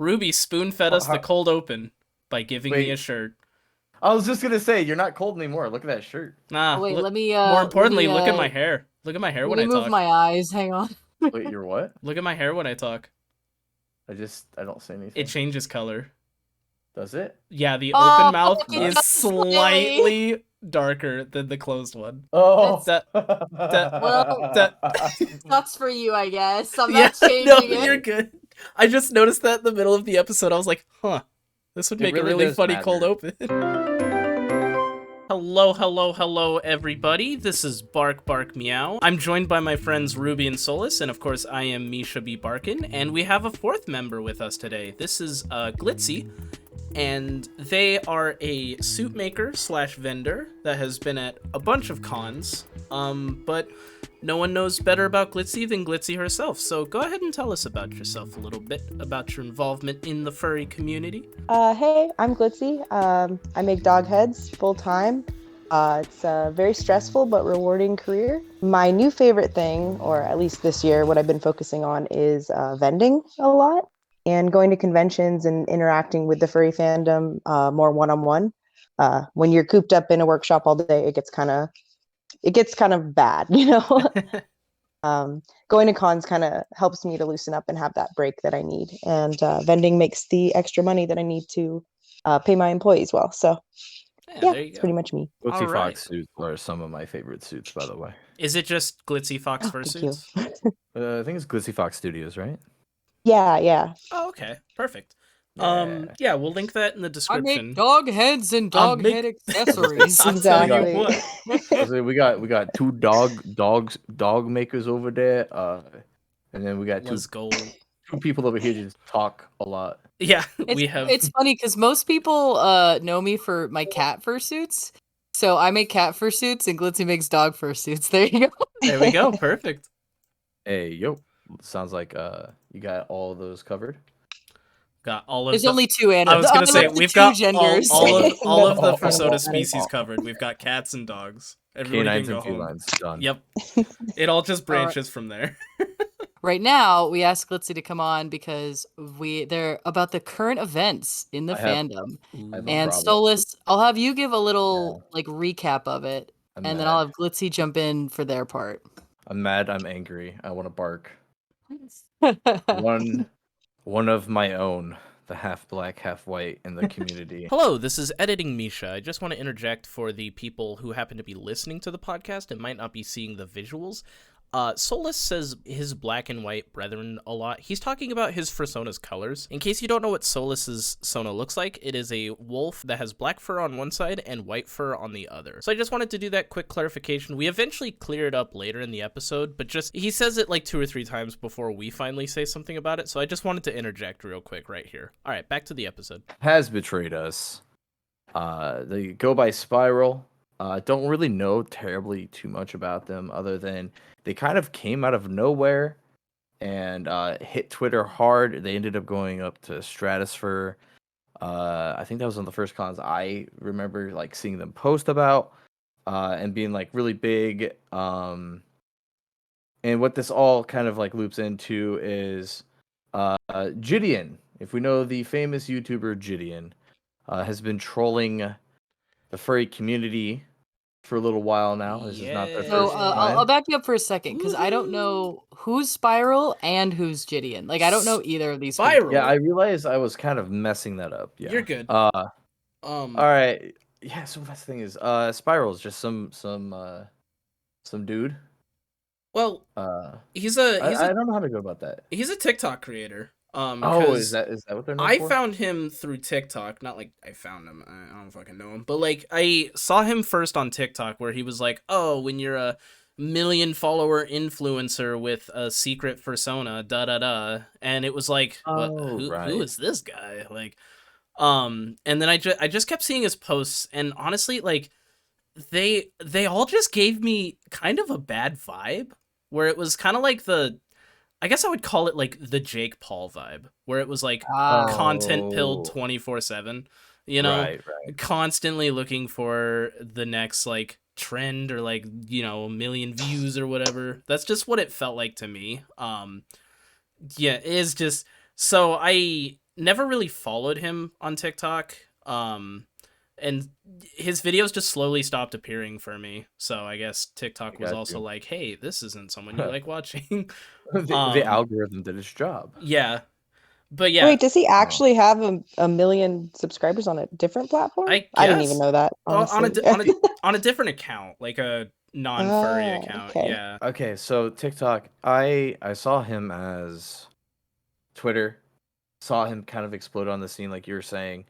Ruby spoon-fed us the How- cold open by giving me Wait. a shirt. I was just gonna say, you're not cold anymore. Look at that shirt. Nah, Oh, wait, look, let me more importantly, look at my hair. Look at my hair let when me I move talk. my eyes. Hang on. Wait, you're what? Look at my hair when I talk. I don't say anything. It changes color. Does it? Yeah, the Oh, open mouth look at is that slightly darker than the closed one. Oh. Well, sucks for you, I guess. I'm Yeah, not changing no, it. you're good. I just noticed that in the middle of the episode. I was like, huh, this would It make a really really does funny matter. cold open. Hello, everybody. This is Bark Bark Meow. I'm joined by my friends Ruby and Solus, and of course I am Misha B. Barkin, and we have a fourth member with us today. This is Glitzy, and they are a suit maker slash vendor that has been at a bunch of cons, but no one knows better about Glitzy than Glitzy herself, so go ahead and tell us about yourself a little bit, about your involvement in the furry community. Hey, I'm Glitzy. I make dog heads full time. It's a very stressful but rewarding career. My new favorite thing, or at least this year, what I've been focusing on is vending a lot and going to conventions and interacting with the furry fandom more one-on-one. When you're cooped up in a workshop all day, it gets kind of bad, you know. Going to cons kind of helps me to loosen up and have that break that I need. And vending makes the extra money that I need to pay my employees well. So yeah, there you it's go. pretty much me. Glitzy All right. Fox suits are some of my favorite suits, by the way. Is it just Glitzy Fox Oh, thank you. fursuits? I think it's Glitzy Fox Studios, right? Yeah. Oh, okay. Perfect. Yeah. Yeah, we'll link that in the I description. make dog heads and dog head accessories. I'll tell you Exactly. what. So we got two dog makers over there, and then we got Let's go. two people over here just talk a lot. Yeah, It's funny because most people know me for my cat fursuits. So I make cat fursuits and Glitzy makes dog fursuits. There you go. There we go. Perfect. Hey, yo, sounds like you got all of those covered. Got all of There's the... only two animals. I was gonna say we've got genders. all of the No. Fursona species covered. We've got cats and dogs. Everybody Canines can and go home. felines done. Yep. It all just branches from there. Right now, we asked Glitzy to come on because they're about the current events in the I have- fandom. I have a And problem. Solus, I'll have you give a little like recap of it, I'm and mad. then I'll have Glitzy jump in for their part. I'm mad. I'm angry. I want to bark. One of my own, the half black, half white in the community. Hello, this is Editing Misha. I just want to interject for the people who happen to be listening to the podcast and might not be seeing the visuals. Solus says his black and white brethren a lot. He's talking about his Fursona's colors. In case you don't know what Solus's Sona looks like, it is a wolf that has black fur on one side and white fur on the other. So I just wanted to do that quick clarification. We eventually clear it up later in the episode, but just he says it like 2 or 3 times before we finally say something about it, so I just wanted to interject real quick right here. All right, back to the episode. Has betrayed us. They go by Spiral. Don't really know terribly too much about them other than they kind of came out of nowhere and hit Twitter hard. They ended up going up to Stratosphere. I think that was one of the first cons I remember like seeing them post about and being like really big. And what this all kind of like loops into is Gideon. If we know the famous YouTuber Gideon, has been trolling the furry community for a little while now. This is not the Yeah. So first time. I'll back you up for a second because I don't know who's Spiral and who's Gideon. Like I don't know either of these Spiral. people. Yeah, I realized I was kind of messing that up. Yeah, You're good. All right. Yeah. So that's the thing is, Spiral is just some dude. Well, he's a I don't know how to go about that. he's a TikTok creator. Oh, 'cause is that what they're known I for? found him through TikTok. Not like I found him. I don't fucking know him. But like I saw him first on TikTok where he was like, "Oh, when you're a million follower influencer with a secret persona, da da da," and it was like, what, Oh, who right. is this guy? Like, and then I just kept seeing his posts, and honestly, like they all just gave me kind of a bad vibe, where it was kind of like I guess I would call it like the Jake Paul vibe, where it was like content pilled Oh. 24/7, you know, Right. constantly looking for the next like trend or like, you know, 1 million views or whatever. That's just what it felt like to me. Yeah, it is just so I never really followed him on TikTok. And his videos just slowly stopped appearing for me. So I guess TikTok was got also you. like, hey, this isn't someone you like watching. The algorithm did its job. Yeah. But yeah, Wait, does he actually have a million subscribers on a different platform? I I didn't even guess know that, on honestly. on a different account, like a non-furry account. Okay. Yeah. Okay, so TikTok, I saw him as Twitter, saw him kind of explode on the scene like you were saying.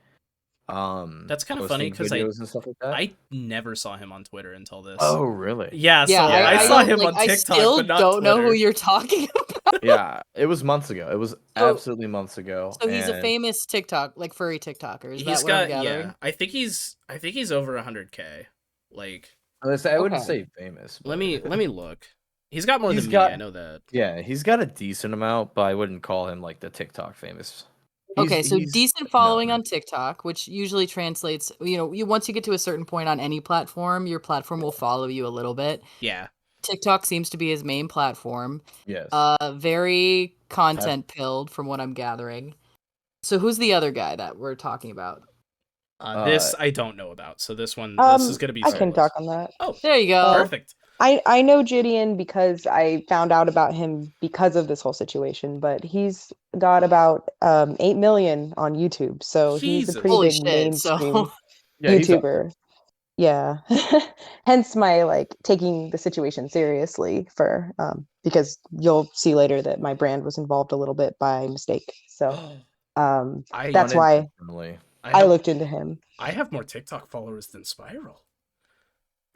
That's kind of funny Posting because videos and stuff like that. I never saw him on Twitter until this. Oh, really? Yeah, Yeah, so Yeah. I I saw don't him like. on I TikTok, still but not don't know who Twitter. you're talking about. Yeah, it was months ago. It was So, absolutely months ago. so he's a And famous TikTok, like furry TikToker. Is He's that what I'm got gathering? I think he's over 100K. Like, I wouldn't Okay. say famous. let But me look. He's got more He's than me. got- I know that. yeah, he's got a decent amount, but I wouldn't call him like the TikTok famous. Okay, so He's decent following known. on TikTok, which usually translates, you once you get to a certain point on any platform, your platform will follow you a little bit. Yeah. TikTok seems to be his main platform. Yes. Very content pilled from what I'm gathering. So who's the other guy that we're talking about? This I don't know about. So this one, this is gonna be. I can Soulless. talk on that. Oh, There you go. perfect. I know Gideon because I found out about him because of this whole situation, but he's got about 8 million on YouTube, so he's a Jesus. pretty Holy big shit, mainstream so Yeah, he's up YouTuber. Yeah. Hence my like taking the situation seriously for because you'll see later that my brand was involved a little bit by mistake. So I that's why unintentionally. I looked into him. I have more TikTok followers than Spiral.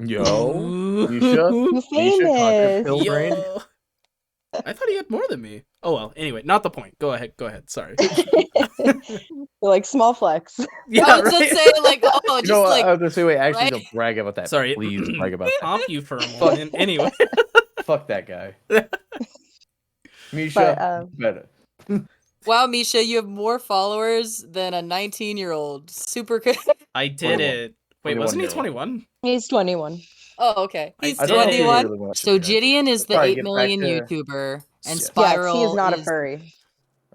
Yo, Ooh. Misha, You Misha, Contra famous. Pill Brain. Yo. I thought he had more than me. Oh well. Anyway, not the point. Go ahead. Sorry. Like small flex. Yeah, I was right. just saying, like, oh, You know just what? like I was gonna say, wait, actually, right? don't brag about that. Sorry. Please brag about that. Comp you for a moment. Anyway. Fuck that guy. But Misha, better. Wow, Misha, you have more followers than a 19-year-old. Super good. I did 21. it. Wait, wasn't he 21-year-old. 21? he's 21. Oh, okay. I He's I don't know if you 21. really want So to check. Gideon is the Sorry, 8 get back million to- YouTuber, and Yes. Yes, he is Spiral not a furry.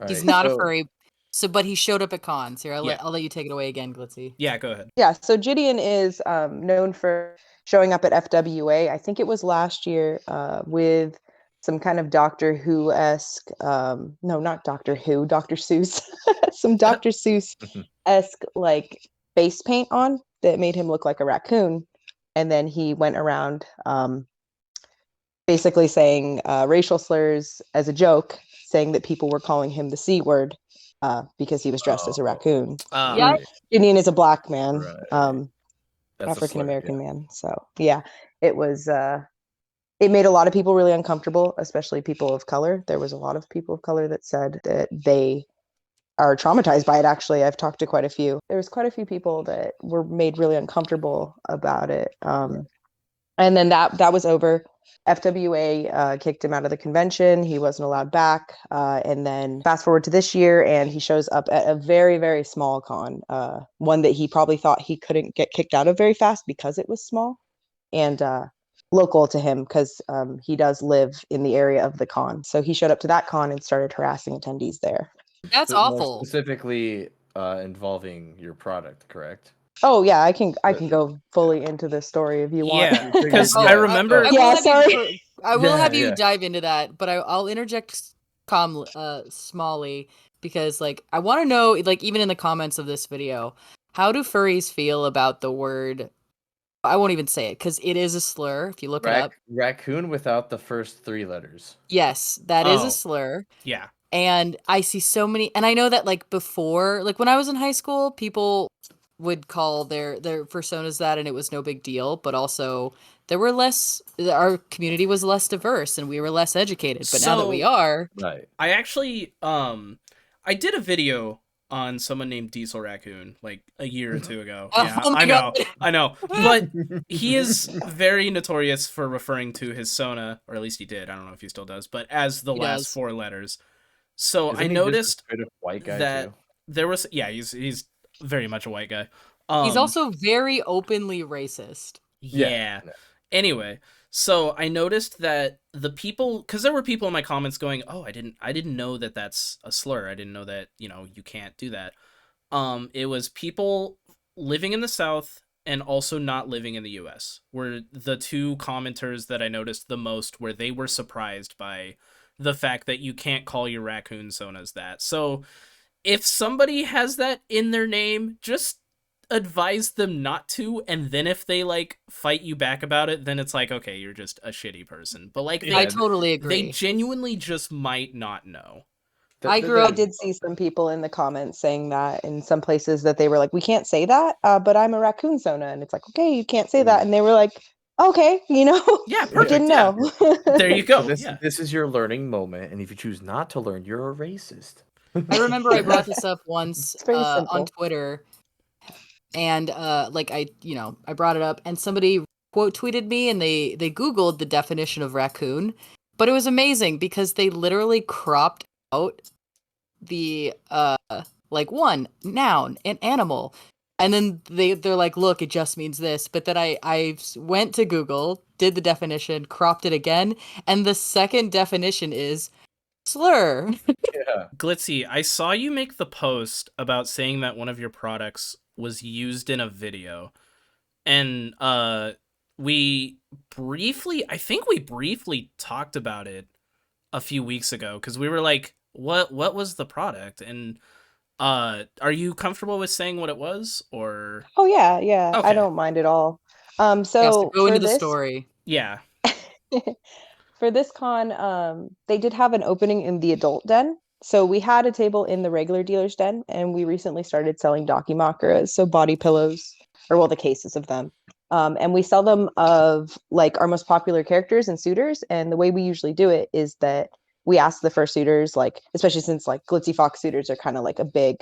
He's Right, not a so- furry. So, but he showed up at cons. Here, Yeah. I'll let you take it away again, Glitzy. Yeah, go ahead. Yeah, so Gideon is known for showing up at FWA. I think it was last year with some kind of Doctor Who-esque, no, not Doctor Who, Dr. Seuss, some Dr. Seuss-esque like face paint on that made him look like a raccoon. And then he went around basically saying racial slurs as a joke, saying that people were calling him the C word because he was dressed as a raccoon. Yeah. Gideon is a black man, Right. That's a African slur, American yeah. man. So yeah, it was. It made a lot of people really uncomfortable, especially people of color. There was a lot of people of color that said that they are traumatized by it. Actually, I've talked to quite a few. There was quite a few people that were made really uncomfortable about it. And then that was over. FWA kicked him out of the convention. He wasn't allowed back. And then fast forward to this year, and he shows up at a very, very small con, one that he probably thought he couldn't get kicked out of very fast because it was small and local to him because he does live in the area of the con. So he showed up to that con and started harassing attendees there. That's More awful. specifically involving your product, correct? Oh yeah, I can go fully into this story if you want. Yeah, because Oh, I remember. I Yeah, will have sorry. I will have Yeah, you yeah. dive into that, but I'll interject smallly because like I want to know, like even in the comments of this video, how do furries feel about the word? I won't even say it because it is a slur. If you look it up, Raccoon without the first 3 letters. yes, that is Oh. a slur. Yeah. And I see so many, and I know that like before, like when I was in high school, people would call their personas that, and it was no big deal. But also, our community was less diverse, and we were less educated. But now that we are, Right. I actually I did a video on someone named Diesel Raccoon like a year or two ago. Oh, Yeah, oh my I know. But he is very notorious for referring to his Sona, or at least he did. I don't know if he still does, but as the He last does. 4 letters. So Isn't I he just a noticed straight up white guy that too? there was he's very much a white guy. he's also very openly racist. Yeah. No. Anyway, So I noticed that the people, because there were people in my comments going, "Oh, I didn't know that that's a slur. I didn't know that you can't do that." It was people living in the South and also not living in the U.S. were the two commenters that I noticed the most, where they were surprised by the fact that you can't call your raccoon sonas that. So if somebody has that in their name, just advise them not to, and then if they like fight you back about it, then it's like, okay, you're just a shitty person. But like I Yeah, totally they agree. genuinely just might not know. I grew I up. did see some people in the comments saying that in some places that they were like, we can't say that, but I'm a raccoon Sona. And it's like, okay, you can't say that. And they were like, okay, Yeah, I perfect. didn't Yeah. know. There you So go. this Yeah. this is your learning moment, and if you choose not to learn, you're a racist. I remember I brought this up once It's very on simple. Twitter, and like I brought it up, and somebody quote tweeted me, and they Googled the definition of raccoon, but it was amazing because they literally cropped out the like one noun, an animal, and then they're like, look, it just means this. But then I went to Google, did the definition, cropped it again, and the second definition is slur. Yeah. Glitzy, I saw you make the post about saying that one of your products was used in a video. And I think we briefly talked about it a few weeks ago, because we were like, what was the product? And are you comfortable with saying what it was, or Oh yeah, yeah. I okay. don't mind at all. Yeah, so So go into the story. Yeah. for this con, they did have an opening in the adult den. So we had a table in the regular dealer's den, and we recently started selling Dakimakuras, so body pillows, or well, the cases of them. And we sell them of like our most popular characters and suitors. And the way we usually do it is that we ask the first suitors, like especially since like Glitzy Fox suitors are kind of like a big,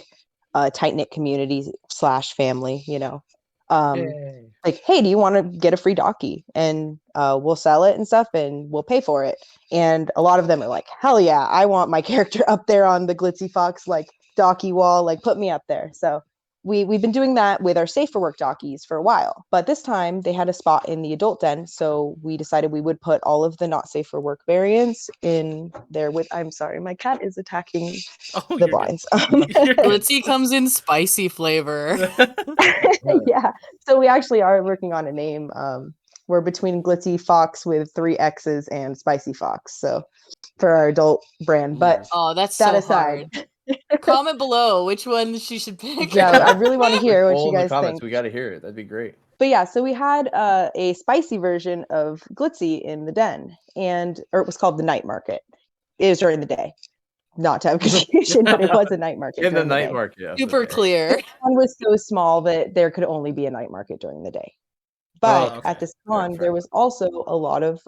tight knit community slash family, Um, Yay. like, hey, do you want to get a free docky? And we'll sell it and stuff, and we'll pay for it. And a lot of them are like, hell yeah, I want my character up there on the Glitzy Fox like docky wall, like put me up there. So we've been doing that with our safe for work jockeys for a while, but this time they had a spot in the adult den, so we decided we would put all of the not safe for work variants in there. With, I'm sorry, my cat is attacking Oh, the you're good. blinds. You're good. Glitzy comes in spicy flavor. Yeah, so we actually are working on a name. We're between Glitzy Fox with 3 X's and Spicy Fox, so for our adult brand. But Oh, that's that so aside, hard. Comment below which one she should pick. yeah, I really want to hear what Poll you in the guys comments. think. We got to hear it. That'd be great. But yeah, so we had a spicy version of Glitzy in the den, or it was called the night market. It was during the day, not to have confusion, but it was a night market In the during the night day. market of the Super day. clear. One was so small that there could only be a night market during the day. Oh, But okay. at this Fair, con, fair there enough. was also a lot of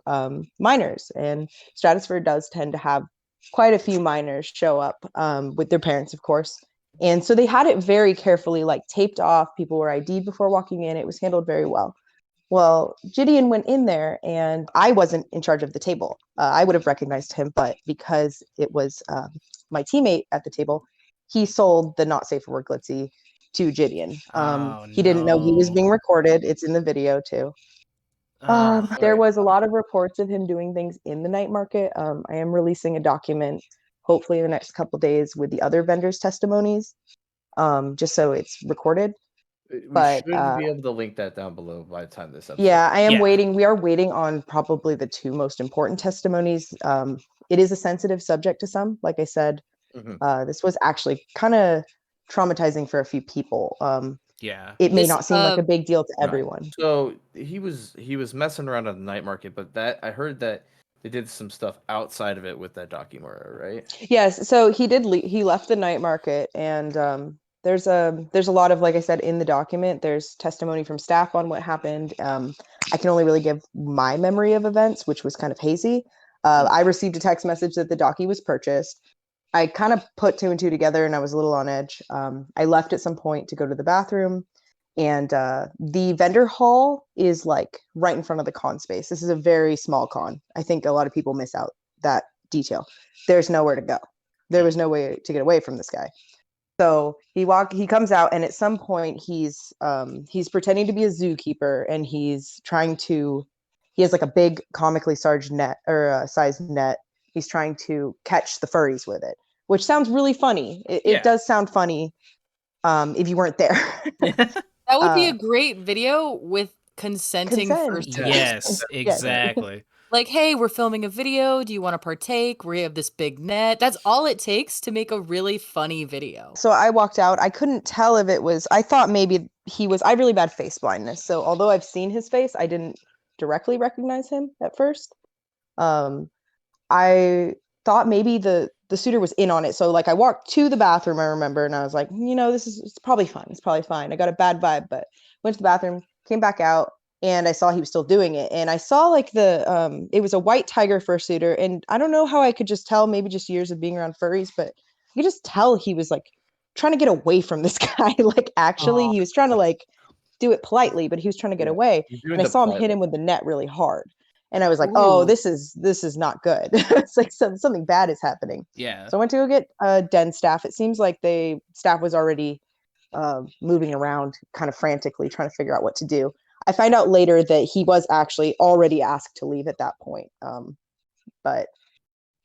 minors, and Stratosphere does tend to have quite a few minors show up with their parents, of course. And so they had it very carefully, like taped off. People were ID'd before walking in. It was handled very well. Well, Gideon went in there, and I wasn't in charge of the table. I would have recognized him, but because it was my teammate at the table, he sold the not safe for work Glitzy to Gideon. Oh He didn't know he was no. being recorded. It's in the video too. Ugh. There Right. was a lot of reports of him doing things in the night market. I am releasing a document, hopefully in the next couple days, with the other vendors' testimonies, just so it's recorded. We But should be able to link that down below by the time this episode. yeah, I am Yeah. waiting. We are waiting on probably the 2 most important testimonies. It is a sensitive subject to some. Like I said, Mhm. this was actually kind of traumatizing for a few people. Yeah. It may This not seem like a big deal to Right. everyone. So he was messing around on the night market, but that I heard that they did some stuff outside of it with that Dakimura, right? Yes, so he did. He left the night market, and there's a lot of, like I said, in the document. There's testimony from staff on what happened. I can only really give my memory of events, which was kind of hazy. I received a text message that the docky was purchased. I kind of put 2 and 2 together, and I was a little on edge. I left at some point to go to the bathroom, and the vendor hall is like right in front of the con space. This is a very small con. I think a lot of people miss out that detail. There's nowhere to go. There was no way to get away from this guy. So he comes out, and at some point he's pretending to be a zookeeper, and he has like a big comically sized net or sized net. He's trying to catch the furries with it, which sounds really funny. It does sound funny if you weren't there. That would be a great video with consenting consent. first. Yes, exactly. Like, hey, we're filming a video. Do you want to partake? We have this big net. That's all it takes to make a really funny video. So I walked out. I couldn't tell if it was, I thought maybe I have really bad face blindness. So although I've seen his face, I didn't directly recognize him at first. I thought maybe the suitor was in on it. So like I walked to the bathroom, I remember, and I was like, it's probably fine. It's probably fine. I got a bad vibe, but went to the bathroom, came back out, and I saw he was still doing it. And I saw like it was a white tiger fursuiter. And I don't know how I could just tell, maybe just years of being around furries, but you could just tell he was like trying to get away from this guy. Like actually he was trying to like do it politely, but he was trying to get away. And I saw him hit him with the net really hard. And I was like, oh, this is not good. It's like something bad is happening. Yeah. So I went to go get den staff. It seems like staff was already moving around kind of frantically trying to figure out what to do. I find out later that he was actually already asked to leave at that point. But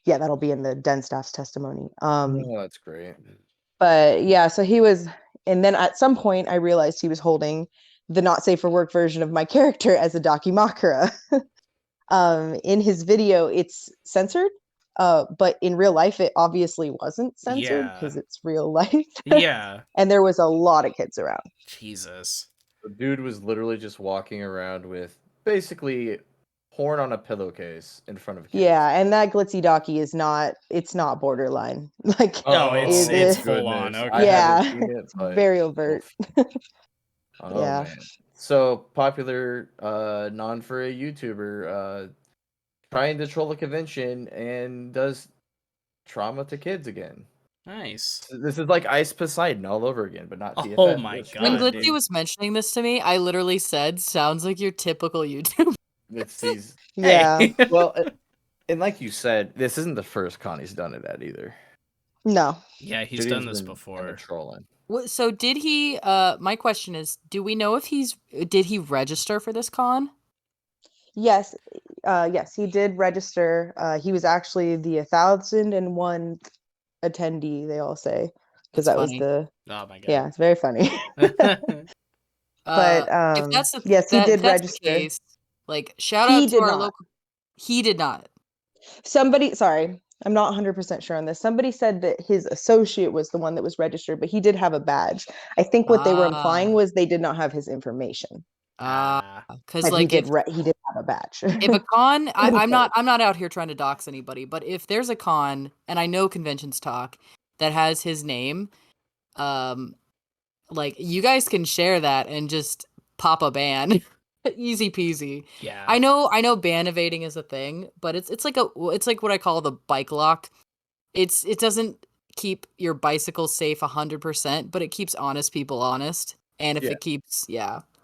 yeah, that'll be in the den staff's testimony. Oh, that's great. But yeah, so he was, and then at some point I realized he was holding the not safe for work version of my character as a Dakimakura. In his video, it's censored, but in real life, it obviously wasn't censored because it's real life. Yeah. And there was a lot of kids around. Jesus. The dude was literally just walking around with basically porn on a pillowcase in front of kids. Yeah, and that glitzy docky it's not borderline. Like no, it's full on. Okay. Yeah, it, but... very overt. Oh yeah. Man. So popular non-furry YouTuber trying to troll a convention and does trauma to kids again. Nice. This is like Ice Poseidon all over again, but not TFS. Oh my god. When Glitzy was mentioning this to me, I literally said, sounds like your typical YouTube. It's these... Yeah. Well, and like you said, this isn't the first con he's done it at either. No. Yeah, he's done this before. Trolling. So did he, my question is, do we know if did he register for this con? Yes. Yes, he did register. He was actually the 1,001 attendee, they all say. Because that funny. Was oh my god. Yeah, it's very funny. But if that's yes, he did register. The case, like shout out to our local. He did not. Sorry, I'm not 100% sure on this. Somebody said that his associate was the one that was registered, but he did have a badge. I think what they were implying was they did not have his information. Because like he did have a badge. If a con, I'm not out here trying to dox anybody, but if there's a con, and I know conventions talk, that has his name, like you guys can share that and just pop a ban. Easy peasy. Yeah. I know ban evading is a thing, but it's like what I call the bike lock. It doesn't keep your bicycle safe 100%, but it keeps honest people honest. And if it keeps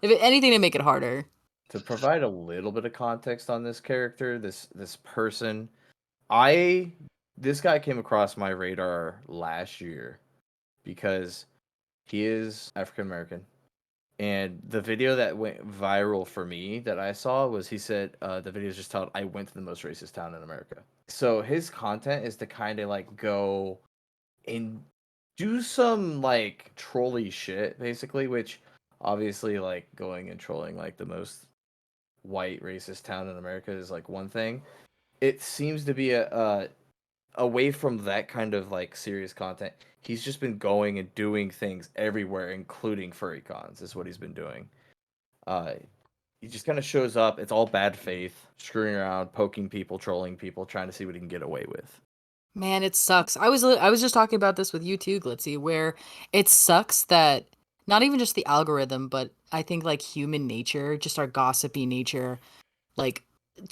anything to make it harder. To provide a little bit of context on this character, this person, this guy came across my radar last year because he is African American. And the video that went viral for me that I saw was he said the video is just titled, "I went to the most racist town in America." So his content is to kind of like go and do some like trolly shit, basically, which obviously like going and trolling like the most white racist town in America is like one thing. It seems to be away from that kind of like serious content. He's just been going and doing things everywhere, including furry cons, is what he's been doing. He just kind of shows up. It's all bad faith, screwing around, poking people, trolling people, trying to see what he can get away with. Man, it sucks. I was just talking about this with you too, Glitzy, where it sucks that not even just the algorithm, but I think like human nature, just our gossipy nature, like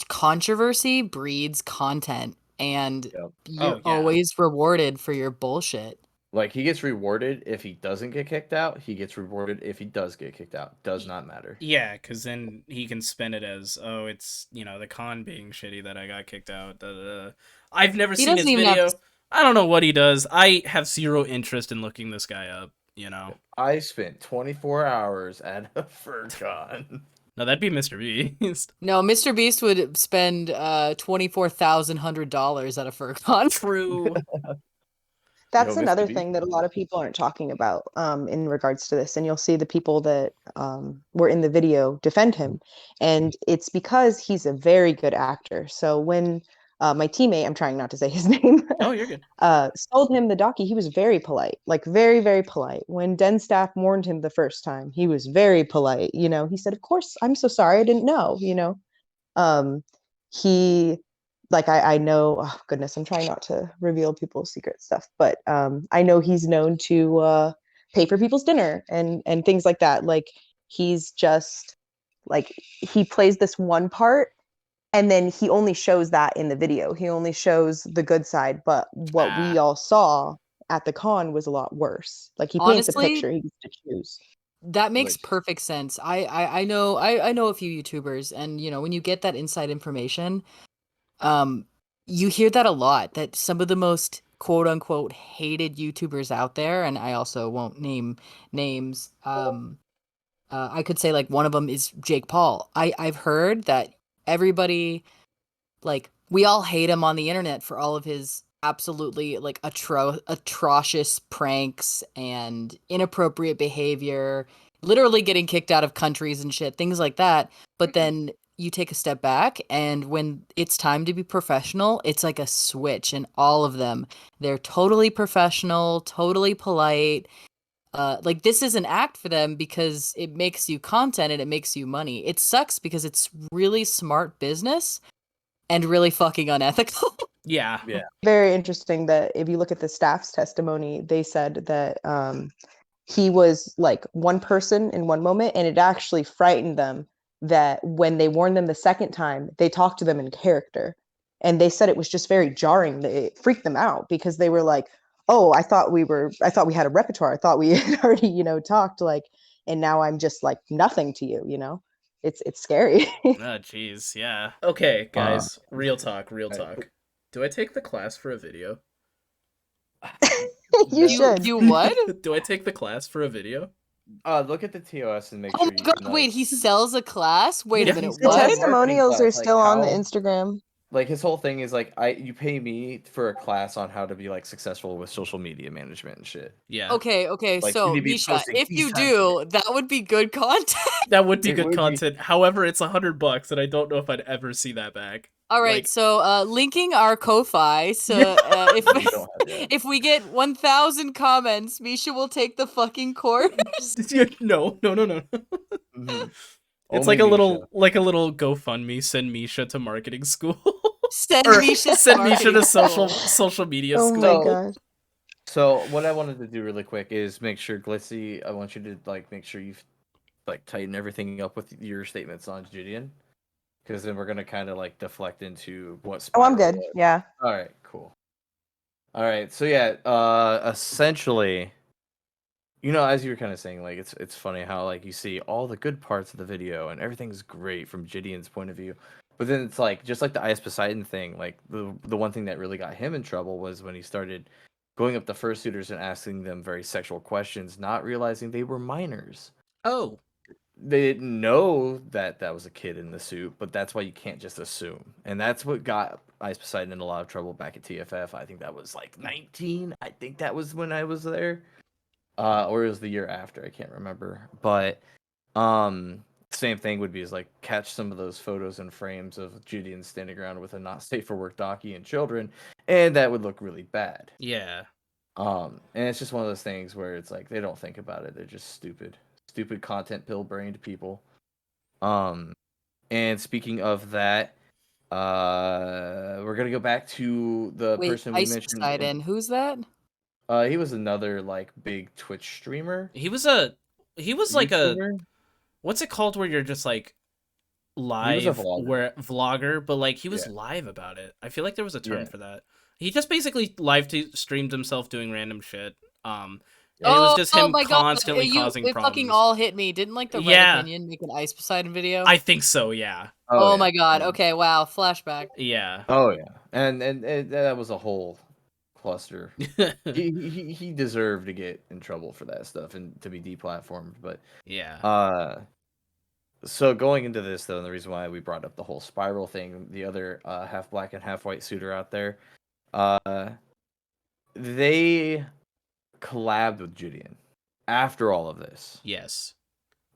controversy breeds content, and you're always rewarded for your bullshit. Like, he gets rewarded if he doesn't get kicked out. He gets rewarded if he does get kicked out. Does not matter. Yeah, because then he can spin it as, oh, it's, the con being shitty that I got kicked out. Da, da, da. I've never seen his video. I don't know what he does. I have zero interest in looking this guy up, I spent 24 hours at a fur con. No, that'd be Mr. Beast. No, Mr. Beast would spend $24,100 at a FurCon. True. That's Mr. another Beast. thing that a lot of people aren't talking about in regards to this. And you'll see the people that were in the video defend him. And it's because he's a very good actor. So when my teammate, I'm trying not to say his name, Oh, you're good. sold him the docky, he was very polite, like very, very polite. When Den staff warned him the first time, he was very polite. You know, he said, "Of course, I'm so sorry, I didn't know." You know, he like I know, oh goodness, I'm trying not to reveal people's secret stuff, but I know he's known to pay for people's dinner and things like that. Like he's just like he plays this one part and then he only shows that in the video. He only shows the good side, but what we all saw at the con was a lot worse. Like he paints a Honestly, picture, he gets to choose. that makes Which- perfect sense. I know I know a few YouTubers, and you know, when you get that inside information, you hear that a lot, that some of the most quote unquote hated YouTubers out there, and I also won't name names. I could say like one of them is Jake Paul. I've heard that everybody, like, we all hate him on the internet for all of his absolutely like atrocious pranks and inappropriate behavior, literally getting kicked out of countries and shit, things like that. But then you take a step back, and when it's time to be professional, it's like a switch, and all of them, they're totally professional, totally polite. Like, this is an act for them because it makes you content and it makes you money. It sucks because it's really smart business and really fucking unethical. Yeah. Yeah. Very interesting that if you look at the staff's testimony, they said that he was like one person in one moment, and it actually frightened them that when they warned them the second time, they talked to them in character. And they said it was just very jarring. It freaked them out because they were like, "Oh, I thought we had a repertoire. I thought we had already, talked like, and now I'm just like nothing to you, you know?" It's scary. Oh, jeez. Yeah. Okay, guys. Real talk. Real I- talk. Do I take the class for a video? You Do should. do what? Do I take the class for a video? Look at the TOS and make Oh sure my you god, can, wait, he sells a class? Wait a Yeah, minute, he's The got a what? marketing testimonials class, are like still on the how- Instagram. like his whole thing is like you pay me for a class on how to be like successful with social media management and shit. Yeah. Okay, Like, so you need to be Misha, posting if these you times a do, that would be good content. That would be It good would be. content. However, it's $100, and I don't know if I'd ever see that back. All right, Like- so linking our Ko-Fi, so Yeah. if We don't have that. if we get 1,000 comments, Misha will take the fucking course. No. Mhm. It's Only like a little GoFundMe. Send Misha to marketing school. Send Or Misha send Misha to school. social media Oh school. my So- god. So what I wanted to do really quick is make sure Glitzy, I want you to like make sure you like tighten everything up with your statements on Gideon, because then we're gonna kind of like deflect into what. Oh, I'm Spiral good. was. Yeah. All right, cool. All right, so yeah, essentially, as you were kind of saying, like it's funny how like you see all the good parts of the video and everything's great from Gideon's point of view, but then it's like just like the Ice Poseidon thing, like the one thing that really got him in trouble was when he started going up to fursuiters and asking them very sexual questions, not realizing they were minors. Oh, They didn't know that that was a kid in the suit, but that's why you can't just assume. And that's what got Ice Poseidon in a lot of trouble back at TFF. I think that was like 19. I think that was when I was there. Or it was the year after. I can't remember. But same thing would be is like catch some of those photos and frames of Gideon standing around with a not safe for work docky and children, and that would look really bad. yeah. And it's just one of those things where it's like they don't think about it. They're just stupid content pill brained people. And speaking of that, we're gonna go back to the Wait, person we Ice mentioned. Poseidon, who's that? He was another like big Twitch streamer. He was like a YouTuber? what's it called where you're just like live vlogger. where vlogger, but like he was Yeah. live about it. I feel like there was a term Yeah. for that. He just basically streamed himself doing random shit. And it Oh, was just him my God, constantly causing it problems. fucking all hit me. Didn't like the Red Yeah. Opinion make an Ice Poseidon video? I think so, yeah. Oh yeah. my God. Okay, wow. Flashback. Yeah. Oh yeah, and that was a whole cluster. He deserved to get in trouble for that stuff and to be deplatformed, but Yeah. So going into this though, and the reason why we brought up the whole spiral thing, the other half black and half white suitor out there, uh, they collabed with Gideon after all of this. Yes.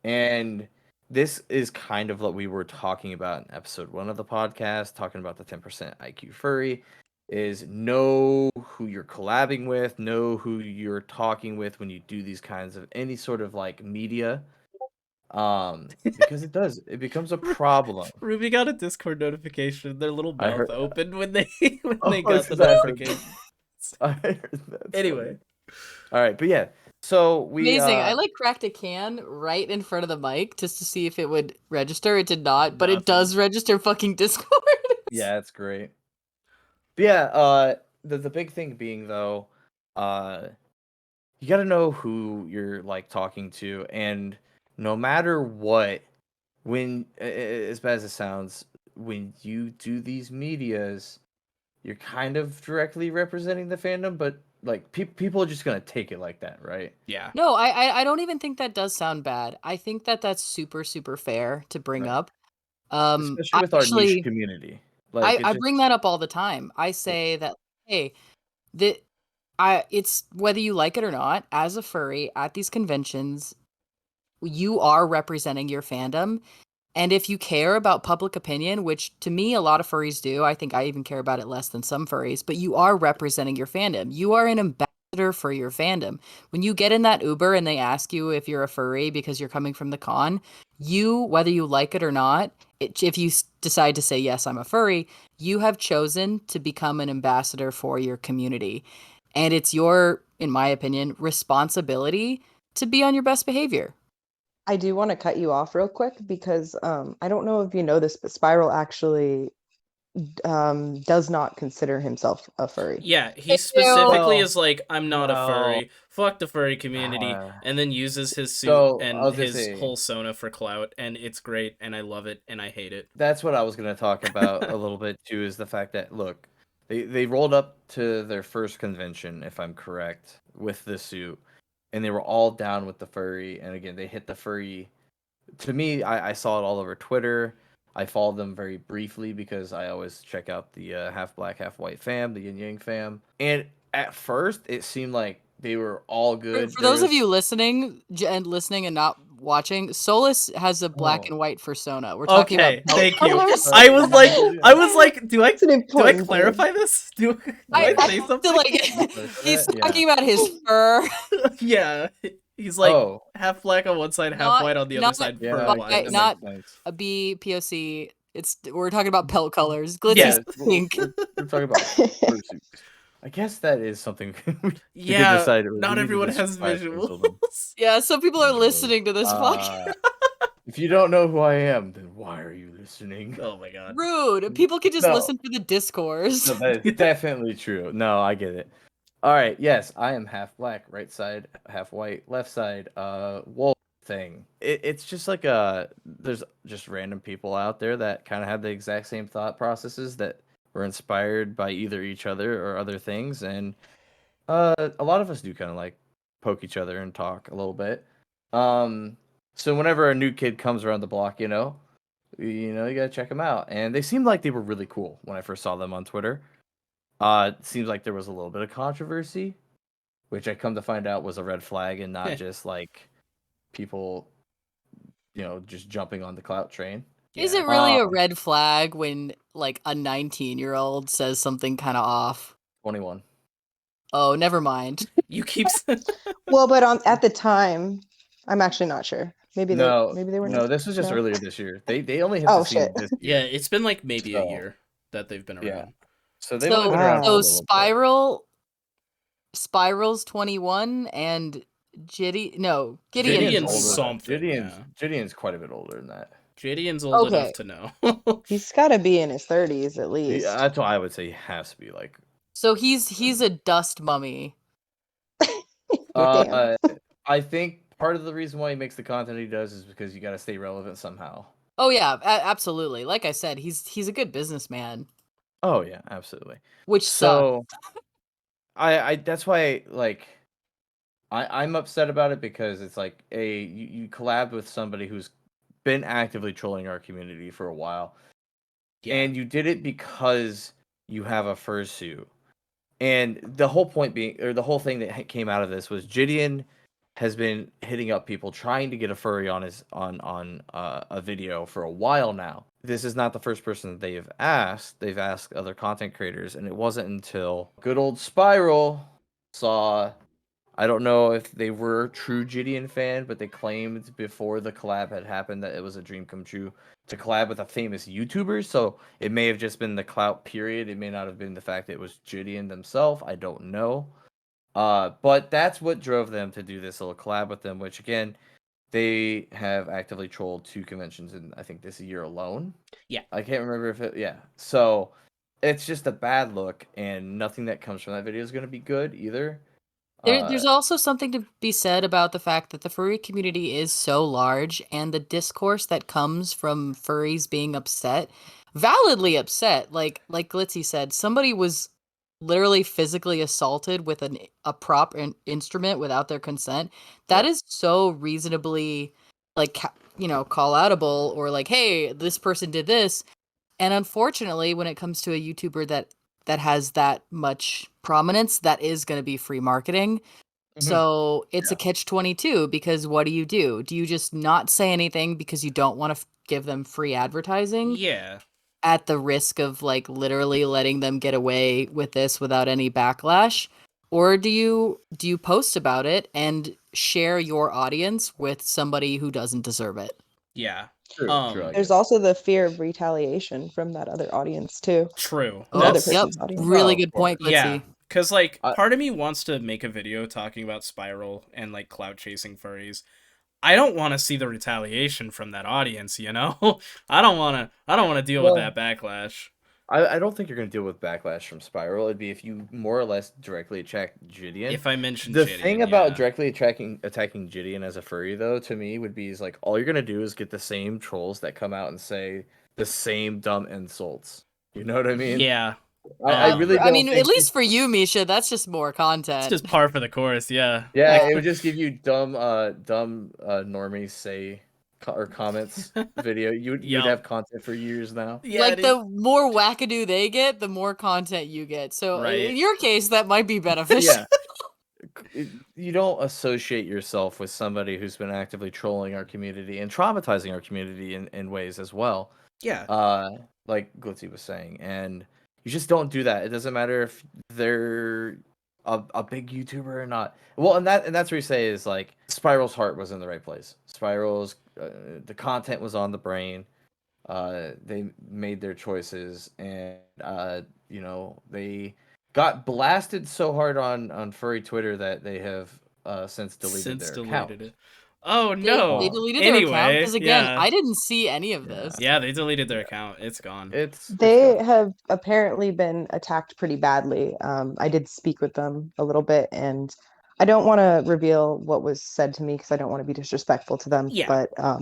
And this is kind of what we were talking about in episode 1 of the podcast, talking about the 10% IQ furry, is know who you're collabing with, know who you're talking with when you do these kinds of any sort of like media. Because it becomes a problem. Ruby got a Discord notification. Their little I mouth heard opened when they Oh, got the it's 'cause I heard notification. I heard that. Anyway, All right, but yeah. So we Amazing. I like cracked a can right in front of the mic just to see if it would register. It did not, but it Nothing. does register fucking Discord. yeah, it's great. But yeah, the big thing being though, you got to know who you're like talking to, and no matter what, when as bad as it sounds, when you do these medias, you're kind of directly representing the fandom, but like people are just gonna take it like that, right? yeah. No, I don't even think that does sound bad. I think that that's super super fair to bring Right. up. Especially I with our niche actually community. Like it I just bring that up all the time. I say that hey, that it's whether you like it or not, as a furry at these conventions, you are representing your fandom. And if you care about public opinion, which to me a lot of furries do, I think I even care about it less than some furries, but you are representing your fandom. You are an ambassador for your fandom. When you get in that Uber and they ask you if you're a furry because you're coming from the con, you, whether you like it or not, if you decide to say, yes, I'm a furry, you have chosen to become an ambassador for your community. And it's your, in my opinion, responsibility to be on your best behavior. I do want to cut you off real quick because I don't know if you know this, but Spiral actually does not consider himself a furry. Yeah, he Thank specifically you. is like, I'm not a No. furry. Fuck the furry community, Uh, and then uses his suit so I and was gonna his say whole Sona for clout, and it's great, and I love it, and I hate it. that's what I was gonna talk about a little bit too. Is the fact that look, they rolled up to their first convention, if I'm correct, with the suit, and they were all down with the furry. And again, they hit the furry. To me, I saw it all over Twitter. I followed them very briefly because I always check out the half black, half white fam, the yin yang fam. And at first, it seemed like they were all good. For There those of was you listening and not watching, Solus has a black oh, and white persona. We're talking Okay, about thank you. Colors. I was like, do I It's an important clarify this? Do I I say feel something? like he's talking about his fur. Yeah, he's like oh half black on one side, half Not- white on the other not- side, yeah, fur But wise. that not- makes sense. A B POC. We're talking about pelt colors. Glitzy's Yes. pink. We're talking about fursuits. I guess that is something we could Yeah, decide. We not need to everyone has describe things of them. visuals. Yeah, some people are listening to this podcast. If you don't know who I am, then why are you listening? Oh my god. Rude. People can just No. listen to the discourse. No, that is definitely true. No, I get it. All right, yes, I am half black, right side, half white, left side. Wolf thing. It's just like there's just random people out there that kind of have the exact same thought processes that were inspired by either each other or other things, and a lot of us do kind of like poke each other and talk a little bit. So whenever a new kid comes around the block, you gotta check them out, and they seemed like they were really cool when I first saw them on Twitter. It seems like there was a little bit of controversy, which I come to find out was a red flag and not just like people, just jumping on the Clout train. Is Yeah. it really a red flag when like a 19-year-old says something kind of off? 21. Oh, never mind. You keep Well, but at the time, I'm actually not sure. Maybe they were No, this was just no? earlier this year. They only hit Oh, the scene shit. this Yeah, year. it's been like maybe a So, year that they've been around. yeah. So they've only been around for a So little bit. Spiral's 21 and Gideon's Gideon's older. something, Gideon's quite a bit older than that. Gideon's old Okay. enough to know. He's got to be in his 30s at least. Yeah, that's what I would say. He has to be like. So he's a dust mummy. Damn. I think part of the reason why he makes the content he does is because you got to stay relevant somehow. Oh yeah, absolutely. Like I said, he's a good businessman, Oh yeah, absolutely. which sucks. So, I that's why like, I'm upset about it because it's like you collab with somebody who's been actively trolling our community for a while. Yeah. And you did it because you have a fursuit. And the whole point being, or the whole thing that came out of this was Gideon has been hitting up people trying to get a furry on his on a video for a while now. This is not the first person that they have asked. They've asked other content creators, and it wasn't until good old Spiral saw. I don't know if they were a true Gideon fan, but they claimed before the collab had happened that it was a dream come true to collab with a famous YouTuber. So it may have just been the clout period. It may not have been the fact that it was Gideon themselves. I don't know. But that's what drove them to do this little collab with them, which again, they have actively trolled 2 conventions in I think this year alone. Yeah. I can't remember if it So it's just a bad look, and nothing that comes from that video is gonna be good either. There's also something to be said about the fact that the furry community is so large, and the discourse that comes from furries being upset, validly upset, like Glitzy said, somebody was literally physically assaulted with a prop instrument without their consent. That is so reasonably, like, call outable, or like, hey, this person did this. And unfortunately, when it comes to a YouTuber that has that much prominence, that is going to be free marketing. So it's a catch-22, because what do? Do you just not say anything because you don't want to give them free advertising Yeah. at the risk of like literally letting them get away with this without any backlash? Or do you post about it and share your audience with somebody who doesn't deserve it? Yeah. True, I There's guess. also the fear of retaliation from that other audience too. True. The other That's person's audience. Really Oh, good of course. point, Glitzy. yeah. Because like I- part of me wants to make a video talking about Spiral and like cloud chasing furries. I don't want to see the retaliation from that audience, you know? I don't want to deal with Well, that backlash. I don't think you're gonna deal with backlash from Spiral. It'd be if you more or less directly attack Gideon. If I mention The Gideon, thing about yeah. directly attacking Gideon as a furry, though, to me would be is like all you're gonna do is get the same trolls that come out and say the same dumb insults. You know what I mean? Yeah. I really I don't mean, at think least for you, Misha, that's just more It's content. just par for the course, yeah. Yeah, Yeah. it would just give you dumb normies say or comments video. You'd Yup. have content for years now. Yeah, Like, dude. the more wackadoo they get, the more content you get. So Right. in your case, that might be beneficial. Yeah. You don't associate yourself with somebody who's been actively trolling our community and traumatizing our community in ways as well. Yeah. Like Glitzy was saying, and you just don't do that. It doesn't matter if they're a big YouTuber or not. Well, and that's where you say is like Spiral's heart was in the right place. Spiral's the content was on the brain. They made their choices, and they got blasted so hard on furry Twitter that they have since deleted their account. it. Oh They no. deleted their account, because again, yeah. I didn't see any of this. Yeah, they deleted their account. It's gone. It's They gone. have apparently been attacked pretty badly. I did speak with them a little bit, and I don't want to reveal what was said to me because I don't want to be disrespectful to them. Yeah. But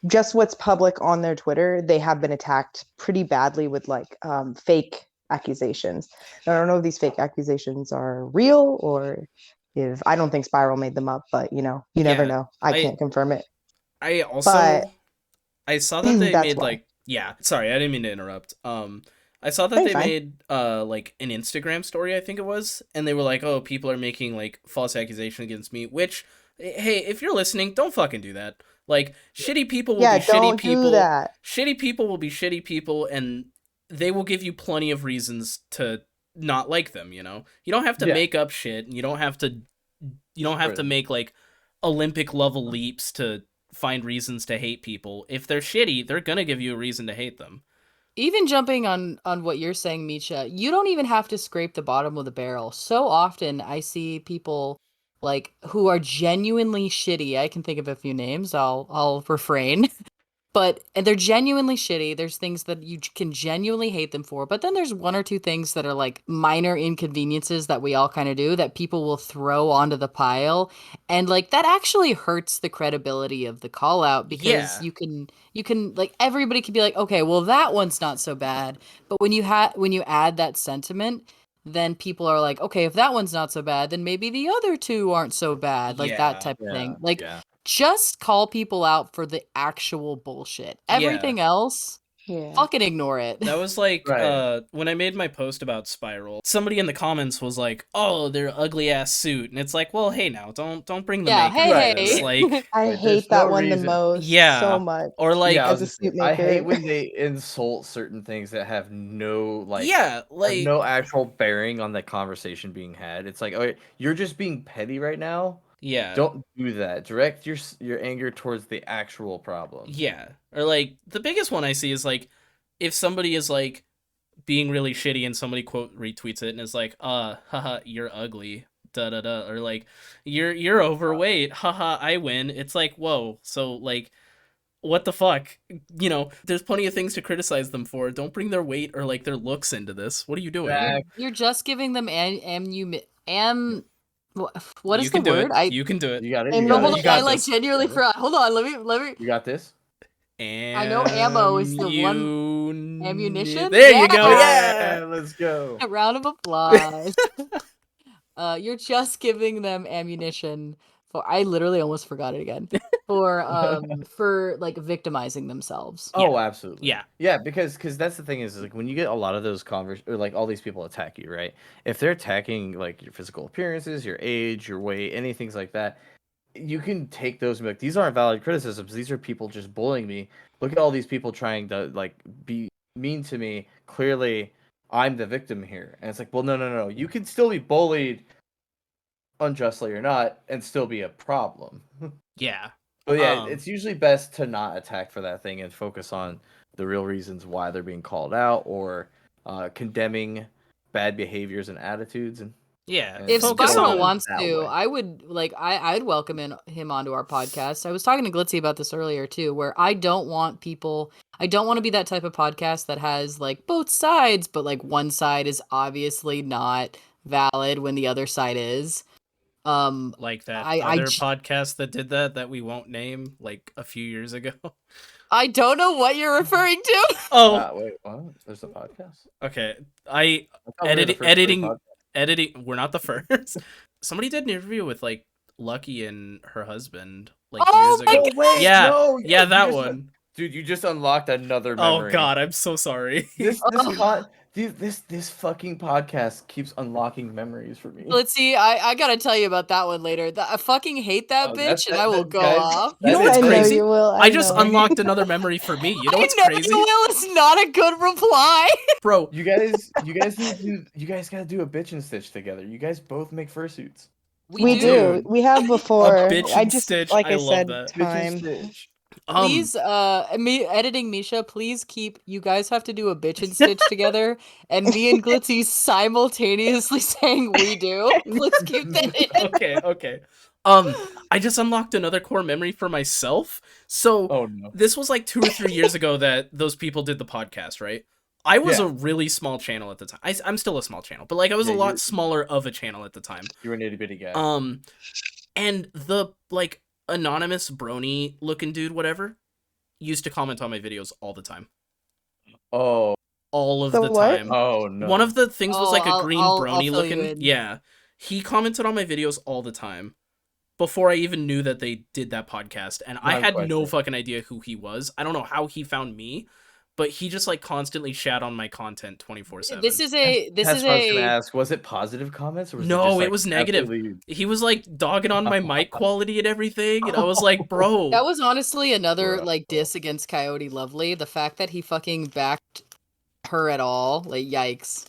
just what's public on their Twitter, they have been attacked pretty badly with like fake accusations. Now, I don't know if these fake accusations are real or if I don't think Spiral made them up, but you never Yeah, know. I can't confirm it. I also But I saw that they that's made why. like yeah, sorry, I didn't mean to interrupt. I saw that No, you're they fine. made like an Instagram story, I think it was, and they were like, "Oh, people are making like false accusations against me," which hey, if you're listening, don't fucking do that. Like shitty people will Yeah, be shitty don't people. do that. Shitty people will be shitty people, and they will give you plenty of reasons to not like them, you know? You don't have to Yeah. make up shit, and you don't have to make like Olympic level leaps to find reasons to hate people. If they're shitty, they're gonna give you a reason to hate them. Even jumping on what you're saying, Misha, you don't even have to scrape the bottom of the barrel. So often I see people like who are genuinely shitty. I can think of a few names. I'll refrain. And they're genuinely shitty. There's things that you can genuinely hate them for. But then there's one or two things that are like minor inconveniences that we all kind of do that people will throw onto the pile. And like that actually hurts the credibility of the call out, because Yeah. you can like everybody can be like, okay, well that one's not so bad. But when you add that sentiment, then people are like, okay, if that one's not so bad, then maybe the other two aren't so bad. Like Yeah. that type of Yeah, thing. Like yeah. just call people out for the actual bullshit. Everything else, Yeah. fucking ignore it. That was like Right. when I made my post about Spiral, somebody in the comments was like, "Oh, their ugly ass suit," and it's like, well, hey, now don't bring the Yeah, maker hey, into this. hey. Like, I Right, hate there's that no one the reason. most yeah, so much. or like, Yeah, I As was a gonna suit say, I hate maker. when they insult certain things that have no yeah, have like, no actual bearing on the conversation being had. It's like, okay, you're just being petty right now. yeah, Don't do that. Direct your anger towards the actual problem. yeah, or like the biggest one I see is like if somebody is like being really shitty and somebody quote retweets it and is like, haha, you're ugly, da da da, or like you're overweight, haha, I win. It's like, whoa, so like, what the fuck? You know, there's plenty of things to criticize them for. Don't bring their weight or like their looks into this. What are you doing? You're just giving them what You is the can do word? it. You can do it. You got it. And You No, got hold it. on. You got I got like this. this. genuinely forgot. Hold on. Let me. You got this. I know ammo is the one ammunition. There you go. Yeah. Yeah. Let's go. A round of applause. You're just giving them ammunition for. I literally almost forgot it again. For like victimizing themselves. Oh, absolutely. Yeah. Yeah, because that's the thing is like when you get a lot of those or like all these people attack you, right? If they're attacking like your physical appearances, your age, your weight, any things like that, you can take those and be like, these aren't valid criticisms. These are people just bullying me. Look at all these people trying to like be mean to me. Clearly, I'm the victim here. And it's like, well, no. You can still be bullied unjustly or not and still be a problem. Yeah. But yeah, it's usually best to not attack for that thing and focus on the real reasons why they're being called out or condemning bad behaviors and attitudes. And, Yeah. and If Focus Spiral going on wants that to, way. I would like I'd welcome him onto our podcast. I was talking to Glitzy about this earlier too, where I don't want to be that type of podcast that has like both sides, but like one side is obviously not valid when the other side is. like that I other podcast that did that we won't name like a few years ago. I don't know what you're referring to. Oh, Wait, what? There's a podcast? okay. I thought we were the first Editing. We're not the first. Somebody did an interview with like Lucky and her husband like Oh years my ago. God. wait, Yeah, no, yeah, that just, one. Dude, you just unlocked another Oh memory. God, I'm so sorry. This fucking podcast keeps unlocking memories for me. Glitzy, I gotta tell you about that one later. I fucking hate that bitch, and I will go guys, off. You know what's I know crazy? you will. I just know. unlocked another memory for me. You know what's I know crazy, you will is not a good reply. bro? You guys gotta do a bitch and stitch together. You guys both make fursuits. We do. Dude, We have a before. bitch I and just stitch. like I I love said, that. Bitch and time. stitch. Please, editing Misha, please keep. You guys have to do a bitch and stitch together, and me and Glitzy simultaneously saying we do. Please keep that in. Okay. I just unlocked another core memory for myself. So Oh no. this was like 2 or 3 years ago that those people did the podcast, right? I was Yeah. a really small channel at the time. I'm still a small channel, but like I was a lot smaller of a channel at the time. You were an itty bitty guy. And the like anonymous brony looking dude, whatever, used to comment on my videos all the time. Oh. All of The the what? time. Oh no. One of the things was like a green I'll brony fill you looking. in. Yeah. He commented on my videos all the time before I even knew that they did that podcast. And I had no fucking idea who he was. I don't know how he found me, but he just like constantly shat on my content 24/7. This is That's what I was gonna ask. Was it positive comments or was No, it just like it was negative. absolutely... He was like dogging on my mic quality and everything, and I was like, bro. That was honestly another Bro. like diss against Coyote Lovely. The fact that he fucking backed her at all, like yikes.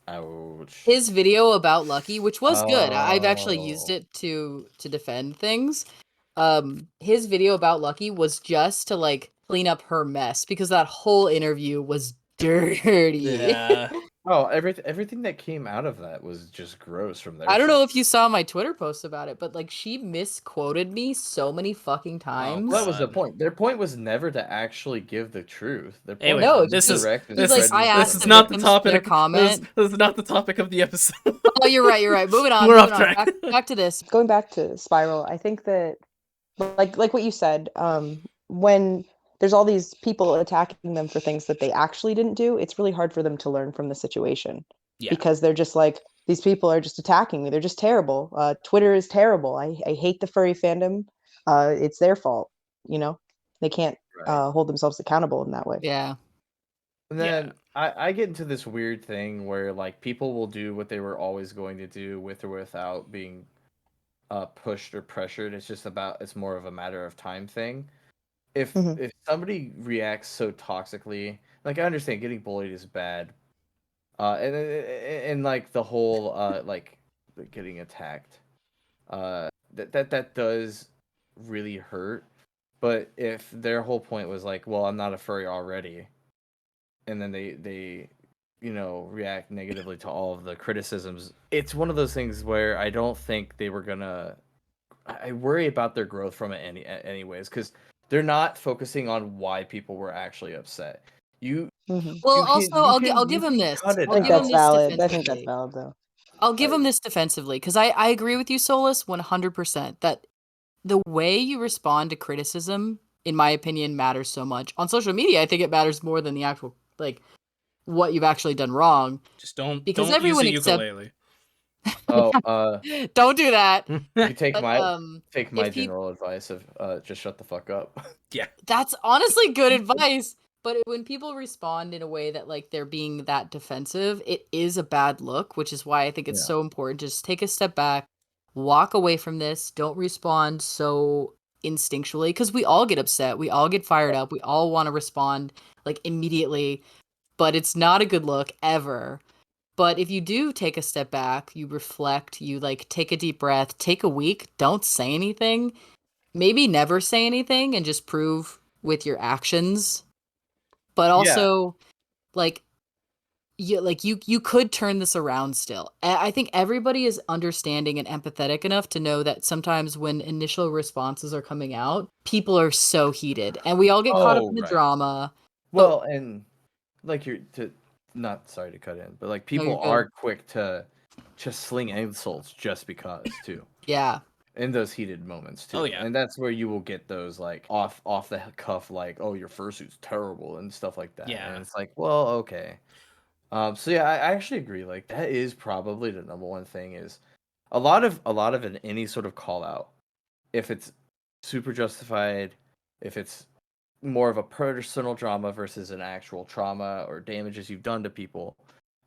Ouch. His video about Lucky, which was good. I've actually used it to defend things. His video about Lucky was just to like clean up her mess because that whole interview was dirty. Yeah. Oh, everything that came out of that was just gross from there. I don't know if you saw my Twitter post about it, but like she misquoted me so many fucking times. Well, that was the point. Their point was never to actually give the truth. Their point Anyway, No, was this to is direct and he's like, spread I news. asked this is the not the victims topic. their comment. This is not the topic of the episode. Oh, you're right. Moving on. We're moving off on. track. Back to this. Going back to Spiral, I think that like what you said, when there's all these people attacking them for things that they actually didn't do, it's really hard for them to learn from the situation. Yeah. Because they're just like, these people are just attacking me. They're just terrible. Twitter is terrible. I hate the furry fandom. it's their fault. They can't Right. hold themselves accountable in that way. Yeah. And then I get into this weird thing where like people will do what they were always going to do with or without being pushed or pressured. It's more of a matter of time thing. If Hmm. if somebody reacts so toxically, like I understand getting bullied is bad, and like the whole like getting attacked, that does really hurt. But if their whole point was like, well, I'm not a furry already, and then they react negatively to all of the criticisms, it's one of those things where I don't think they were gonna. I worry about their growth from it anyways, because they're not focusing on why people were actually upset. You Hmm. Well, you also, can you I'll can you give him can this. cut it I I'll think give him that's out. this valid. I think that's defensively. valid, though. I'll give Like, him this defensively because I agree with you, Solus, 100%. That the way you respond to criticism, in my opinion, matters so much. On social media, I think it matters more than the actual, like, what you've actually done wrong. Just don't Because use everyone a except ukulele. oh, don't do that. you take But my if you general advice of just shut the fuck up. Yeah. that's honestly good advice. But when people respond in a way that like they're being that defensive, it is a bad look, which is why I think it's Yeah. so important. Just take a step back, walk away from this. Don't respond so instinctually because we all get upset, we all get fired up, we all want to respond like immediately, but it's not a good look ever. But if you do take a step back, you reflect, you like take a deep breath, take a week, don't say anything, maybe never say anything and just prove with your actions. But Yeah. also like you could turn this around still. I think everybody is understanding and empathetic enough to know that sometimes when initial responses are coming out, people are so heated and we all get caught up Oh, in the right. drama. But Well, and like you're to not sorry to cut in, but like no, you're people good. are quick to just sling insults just because too. Yeah. In those heated moments Oh too, yeah. and that's where you will get those like off the cuff like, oh, your fursuit's terrible and stuff like that, and Yeah. it's like, well, okay. So yeah, I actually agree. Like that is probably the number one thing is a lot of any sort of call out, if it's super justified, if it's more of a personal drama versus an actual trauma or damages you've done to people.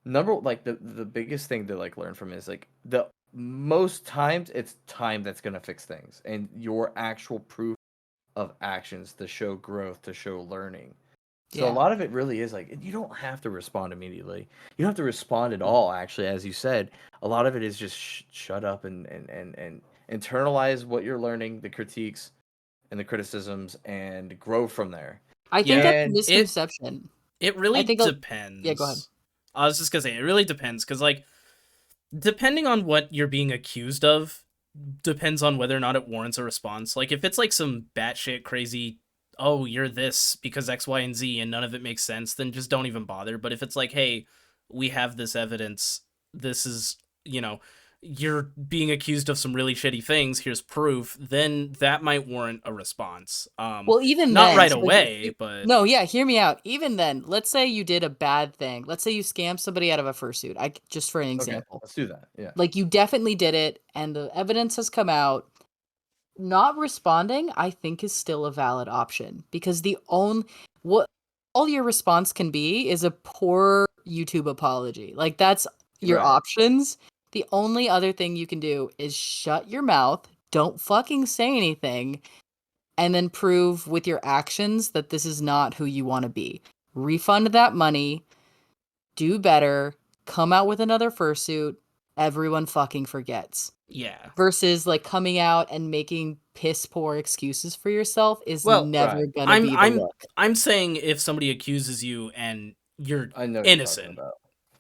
The biggest thing to like learn from is like the most times it's time that's gonna fix things and your actual proof of actions to show growth, to show learning. So a Yeah. lot of it really is like you don't have to respond immediately. You don't have to respond at all. Actually, as you said, a lot of it is just shut up and internalize what you're learning, the critiques and the criticisms, and grow from there. I think Yeah. that's a And misconception. It I really think yeah, go ahead. depends. I was just gonna say it really depends because like depending on what you're being accused of depends on whether or not it warrants a response. Like if it's like some batshit crazy, oh, you're this because X, Y, and Z and none of it makes sense, then just don't even bother. But if it's like, hey, we have this evidence, this is, you're being accused of some really shitty things, here's proof, then that might warrant a response. Well, even Not then, right so away, but no, yeah, hear me out. Even then, let's say you did a bad thing. Let's say you scammed somebody out of a fursuit. Just for an okay, example. let's do that. Yeah. Like you definitely did it and the evidence has come out. Not responding, I think is still a valid option because what all your response can be is a poor YouTube apology. Like that's your Right. options. The only other thing you can do is shut your mouth, don't fucking say anything, and then prove with your actions that this is not who you want to be. Refund that money, do better, come out with another fursuit, everyone fucking forgets. yeah. Versus like coming out and making piss poor excuses for yourself is Well, never Right. gonna I'm be the I'm look. I'm saying if somebody accuses you and you're I know what you're talking innocent, about.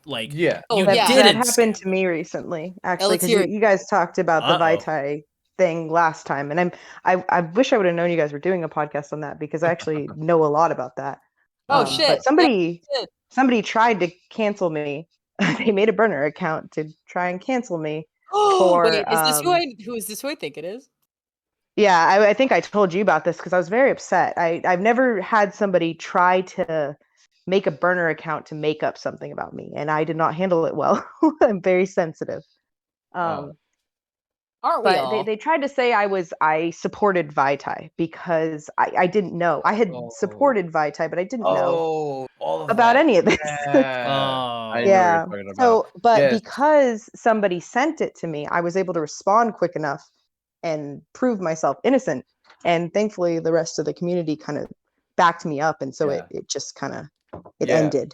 like Yeah. Oh you yeah. That didn't happened scam to me them. recently, actually, Let's because hear you, it. you guys talked about the Uh-oh. Vitae thing last time, and I wish I would have known you guys were doing a podcast on that because I actually know a lot about that. Oh But shit. Yeah, shit. somebody tried to cancel me. They made a burner account to try and cancel me Oh for wait, who is this who I think it is? yeah, I think I told you about this because I was very upset. I've never had somebody try to make a burner account to make up something about me, and I did not handle it well. I'm very sensitive. Oh. Um, Aren't we But all? they tried to say I supported Vitae because I didn't know. I had Oh. supported Vitae, but I didn't know Oh, all of about that. any of this. Yeah. I Oh. know what you're Yeah. talking about. So, but Yes. because somebody sent it to me, I was able to respond quick enough and prove myself innocent. And thankfully, the rest of the community kind of backed me up, and so Yeah. it just kind of it Yeah. ended.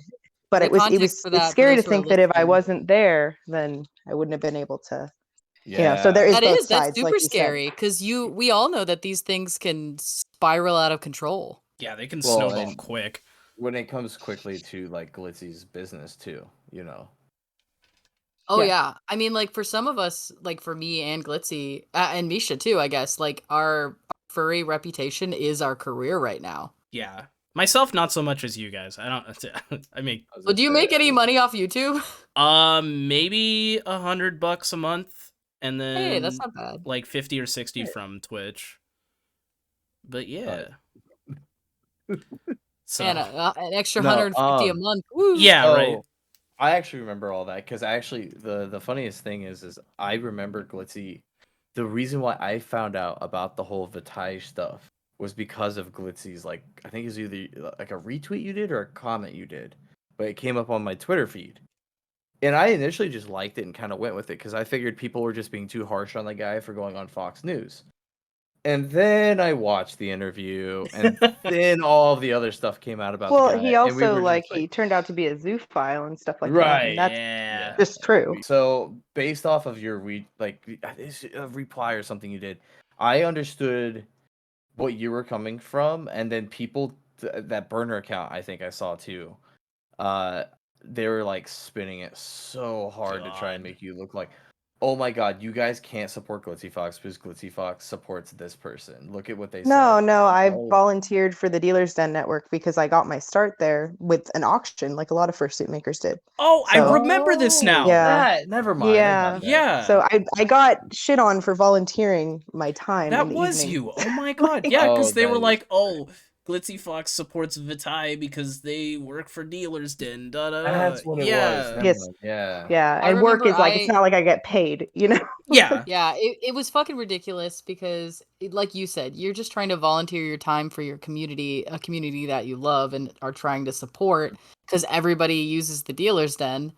But The context for that, it's for scary to those who are think that if I listening. wasn't there, then I wouldn't have been able to. Yeah. So there is both That's sides, like super you said. scary because we all know that these things can spiral out of control. Yeah, they can Well, snowball and quick. when it comes quickly to like Glitzy's business too, you know. Oh Yeah. yeah. I mean, like for some of us, like for me and Glitzy and Misha too, I guess, like our furry reputation is our career right now. Yeah. Myself, not so much as you guys. I don't. I make. I was Well, gonna do you say, make any money off YouTube? Maybe $100 a month, and Hey, that's then not bad. like 50 or 60 from Twitch. But yeah. So And an extra No, 150 a month. Woo. yeah, right. So I actually remember all that because actually the funniest thing is I remember Glitzy. The reason why I found out about the whole Vitai stuff was because of Glitzy's like I think it's either like a retweet you did or a comment you did, but it came up on my Twitter feed, and I initially just liked it and kind of went with it because I figured people were just being too harsh on the guy for going on Fox News. And then I watched the interview, and then all of the other stuff came out about the Well, guy, he and we also were just he turned out to be a zoophile and stuff like that, and right. that's Yeah. just true. So based off of your it's a reply or something you did, I understood what you were coming from, and then people that burner account I think I saw too. Uh, they were like spinning it so hard to try and God. make you look like, oh my god, you guys can't support Glitzy Fox because Glitzy Fox supports this person. Look at what they No, said. no, I Oh, volunteered for the Dealer's Den Network because I got my start there with an auction, like a lot of fursuit makers did. Oh, I So- remember this now. Yeah. never mind. I Yeah. got that. Yeah. So I got shit on for volunteering my time That in the was evening. you. Oh my god. Yeah, because Oh, they that were is like, oh, Glitzy Fox supports Vitai because they work for Dealer's Den. Da da da. That's what it yeah. was. Never Yes. mind. Yeah. Yeah, I and work remember is like it's not like I get paid, you know. Yeah. Yeah, it was fucking ridiculous because, like you said, you're just trying to volunteer your time for your community, a community that you love and are trying to support because everybody uses the Dealer's Den.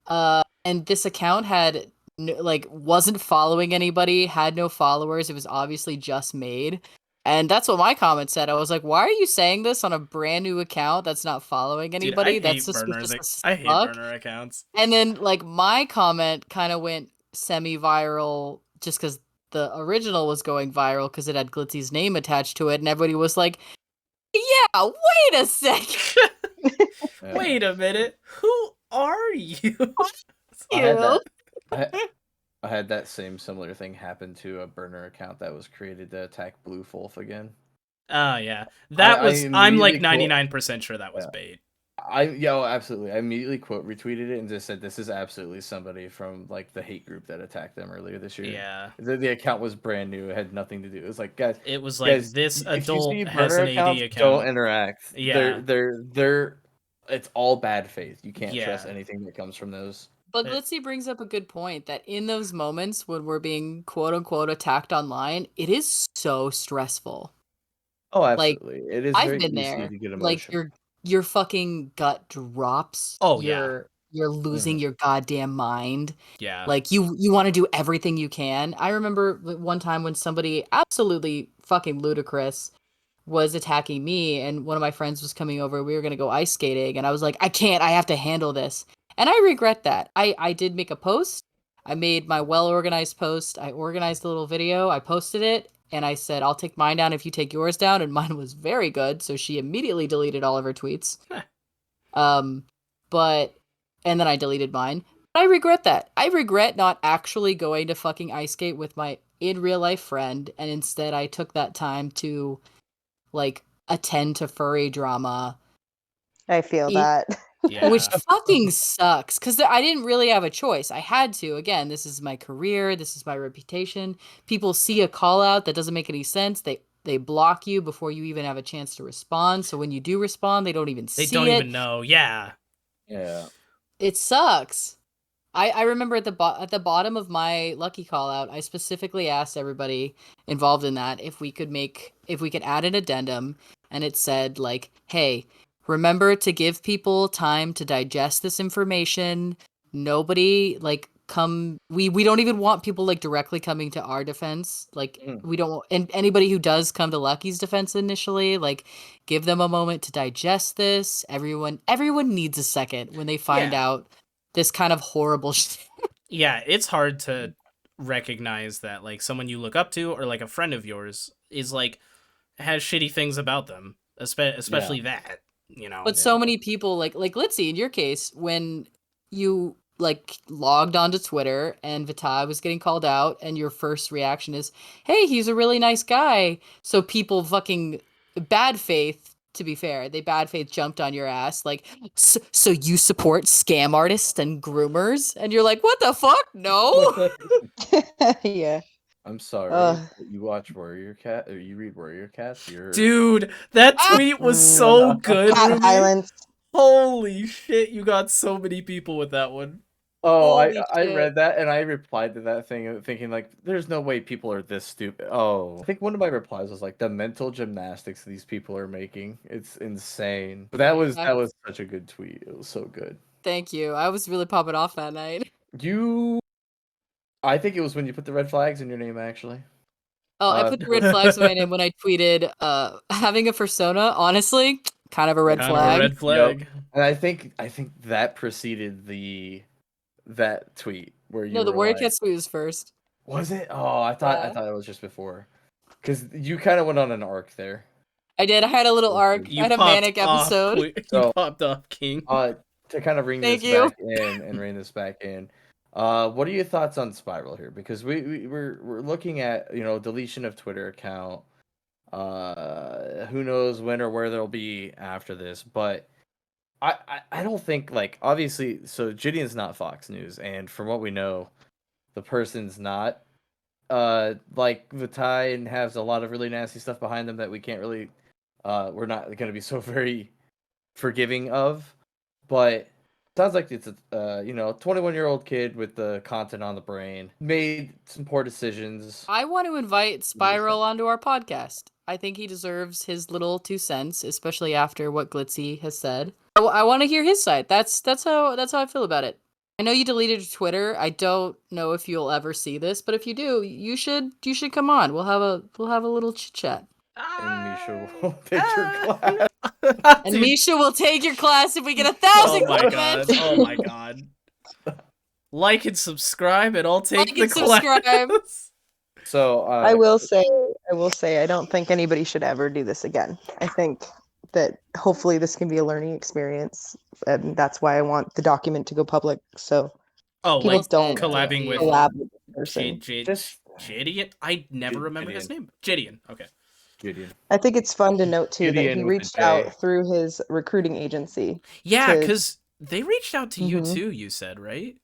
And this account had wasn't following anybody, had no followers. It was obviously just made. And that's what my comment said. I was like, why are you saying this on a brand new account that's not following Dude, anybody? I That's hate suspicious burners. as I hate fuck. burner accounts. And then like my comment kind of went semi-viral just because the original was going viral because it had Glitzy's name attached to it, and everybody was like, "Yeah, wait a second, Yeah. Wait a minute. Who are you? I had you." that. I had that same similar thing happen to a burner account that was created to attack Blue Wolf again. Oh yeah. That I was I'm like immediately 99% sure that was Yeah. bait. Absolutely. I immediately quote retweeted it and just said this is absolutely somebody from like the hate group that attacked them earlier this year. Yeah. The account was brand new. It had nothing to do. It was like guys, It was like guys, this if you see adult has burner an AD accounts, account. don't interact. Yeah. They're it's all bad faith. You can't trust Yeah. anything that comes from those. But It- Glitzy brings up a good point that in those moments when we're being quote unquote attacked online, it is so stressful. Oh, Like, absolutely. It is I've very been easy there. to get Like emotional. your fucking gut drops. Oh, yeah. You're losing your goddamn mind. Yeah. Like you want to do everything you can. I remember one time when somebody absolutely fucking ludicrous was attacking me, and one of my friends was coming over. We were gonna go ice skating, and I was like, I can't. I have to handle this, and I regret that. I did make a post. I made my well organized post. I organized a little video. I posted it, and I said, I'll take mine down if you take yours down, and mine was very good. So she immediately deleted all of her tweets. But and then I deleted mine. But I regret that. I regret not actually going to fucking ice skate with my in real life friend, and instead I took that time to like attend to furry drama, I feel It- that. Yeah. which fucking sucks because I didn't really have a choice. I had to. Again, this is my career. This is my reputation. People see a call out that doesn't make any sense. They block you before you even have a chance to respond. So when you do respond, they don't even They see don't it. even know. Yeah. Yeah. It sucks. I remember at the bottom of my lucky call out, I specifically asked everybody involved in that if we could add an addendum, and it said like, hey, remember to give people time to digest this information. Nobody like we don't even want people like directly coming to our defense. Like Mm. we don't, and anybody who does come to Lucky's defense initially, like give them a moment to digest this. Everyone needs a second when they find Yeah. out this kind of horrible shit. Yeah, it's hard to recognize that like someone you look up to or like a friend of yours is like has shitty things about them, especially that, you know. But so many people like Glitzy in your case, when you like logged onto Twitter and Vitae was getting called out and your first reaction is, hey, he's a really nice guy. So people fucking bad faith, to be fair, they bad faith jumped on your ass like, so you support scam artists and groomers? And you're like, what the fuck? No. Yeah. I'm sorry. Ugh. You watch Warrior Cat or you read Warrior Cats? You're Dude, that tweet was so good, Cat Ruby. violence. Holy shit, you got so many people with that one. Oh, Holy I shit. read that and I replied to that thing thinking like, there's no way people are this stupid. Oh, I think one of my replies was like, the mental gymnastics these people are making. It's insane. But that was such a good tweet. It was so good. Thank you. I was really popping off that night. I think it was when you put the red flags in your name actually. Oh, I put the red flags in my name when I tweeted, having a persona, honestly, kind of a red Kind flag. of a red flag. Yep. And I think that preceded that tweet where you No, the were Warrior like, Cats tweet was first. was it? Oh, I thought it was just before. Because you kind of went on an arc there. I did. I had a little arc. You I had a popped manic off, episode. You popped off, King. To kind of Thank you. back in and rein this back in. What are your thoughts on Spiral here? Because we're looking at, deletion of Twitter account. Who knows when or where they'll be after this, but I don't think, like, obviously, so Gideon's not Fox News, and from what we know, the person's not like Vitae and has a lot of really nasty stuff behind them that we can't really we're not going to be so very forgiving of. But sounds like it's a 21-year-old kid with the content on the brain, made some poor decisions. I want to invite Spiral onto our podcast. I think he deserves his little 2 cents, especially after what Glitzy has said. I want to hear his side. That's how I feel about it. I know you deleted your Twitter. I don't know if you'll ever see this, but if you do, you should come on. We'll have a little chit chat. And Misha will take your class. And Misha will take your class if we get 1,000 comments. Oh my god. Like and subscribe, and I'll take the class. So I will say, I don't think anybody should ever do this again. I think that hopefully this can be a learning experience, and that's why I want the document to go public. So people like don't collabing with the person. Gideon? I never remember his name. Gideon. Okay. Gideon. I think it's fun to note too that Gideon he with a reached J. out through his recruiting agency. Yeah, because they reached out to you Mhm. too, you said, right?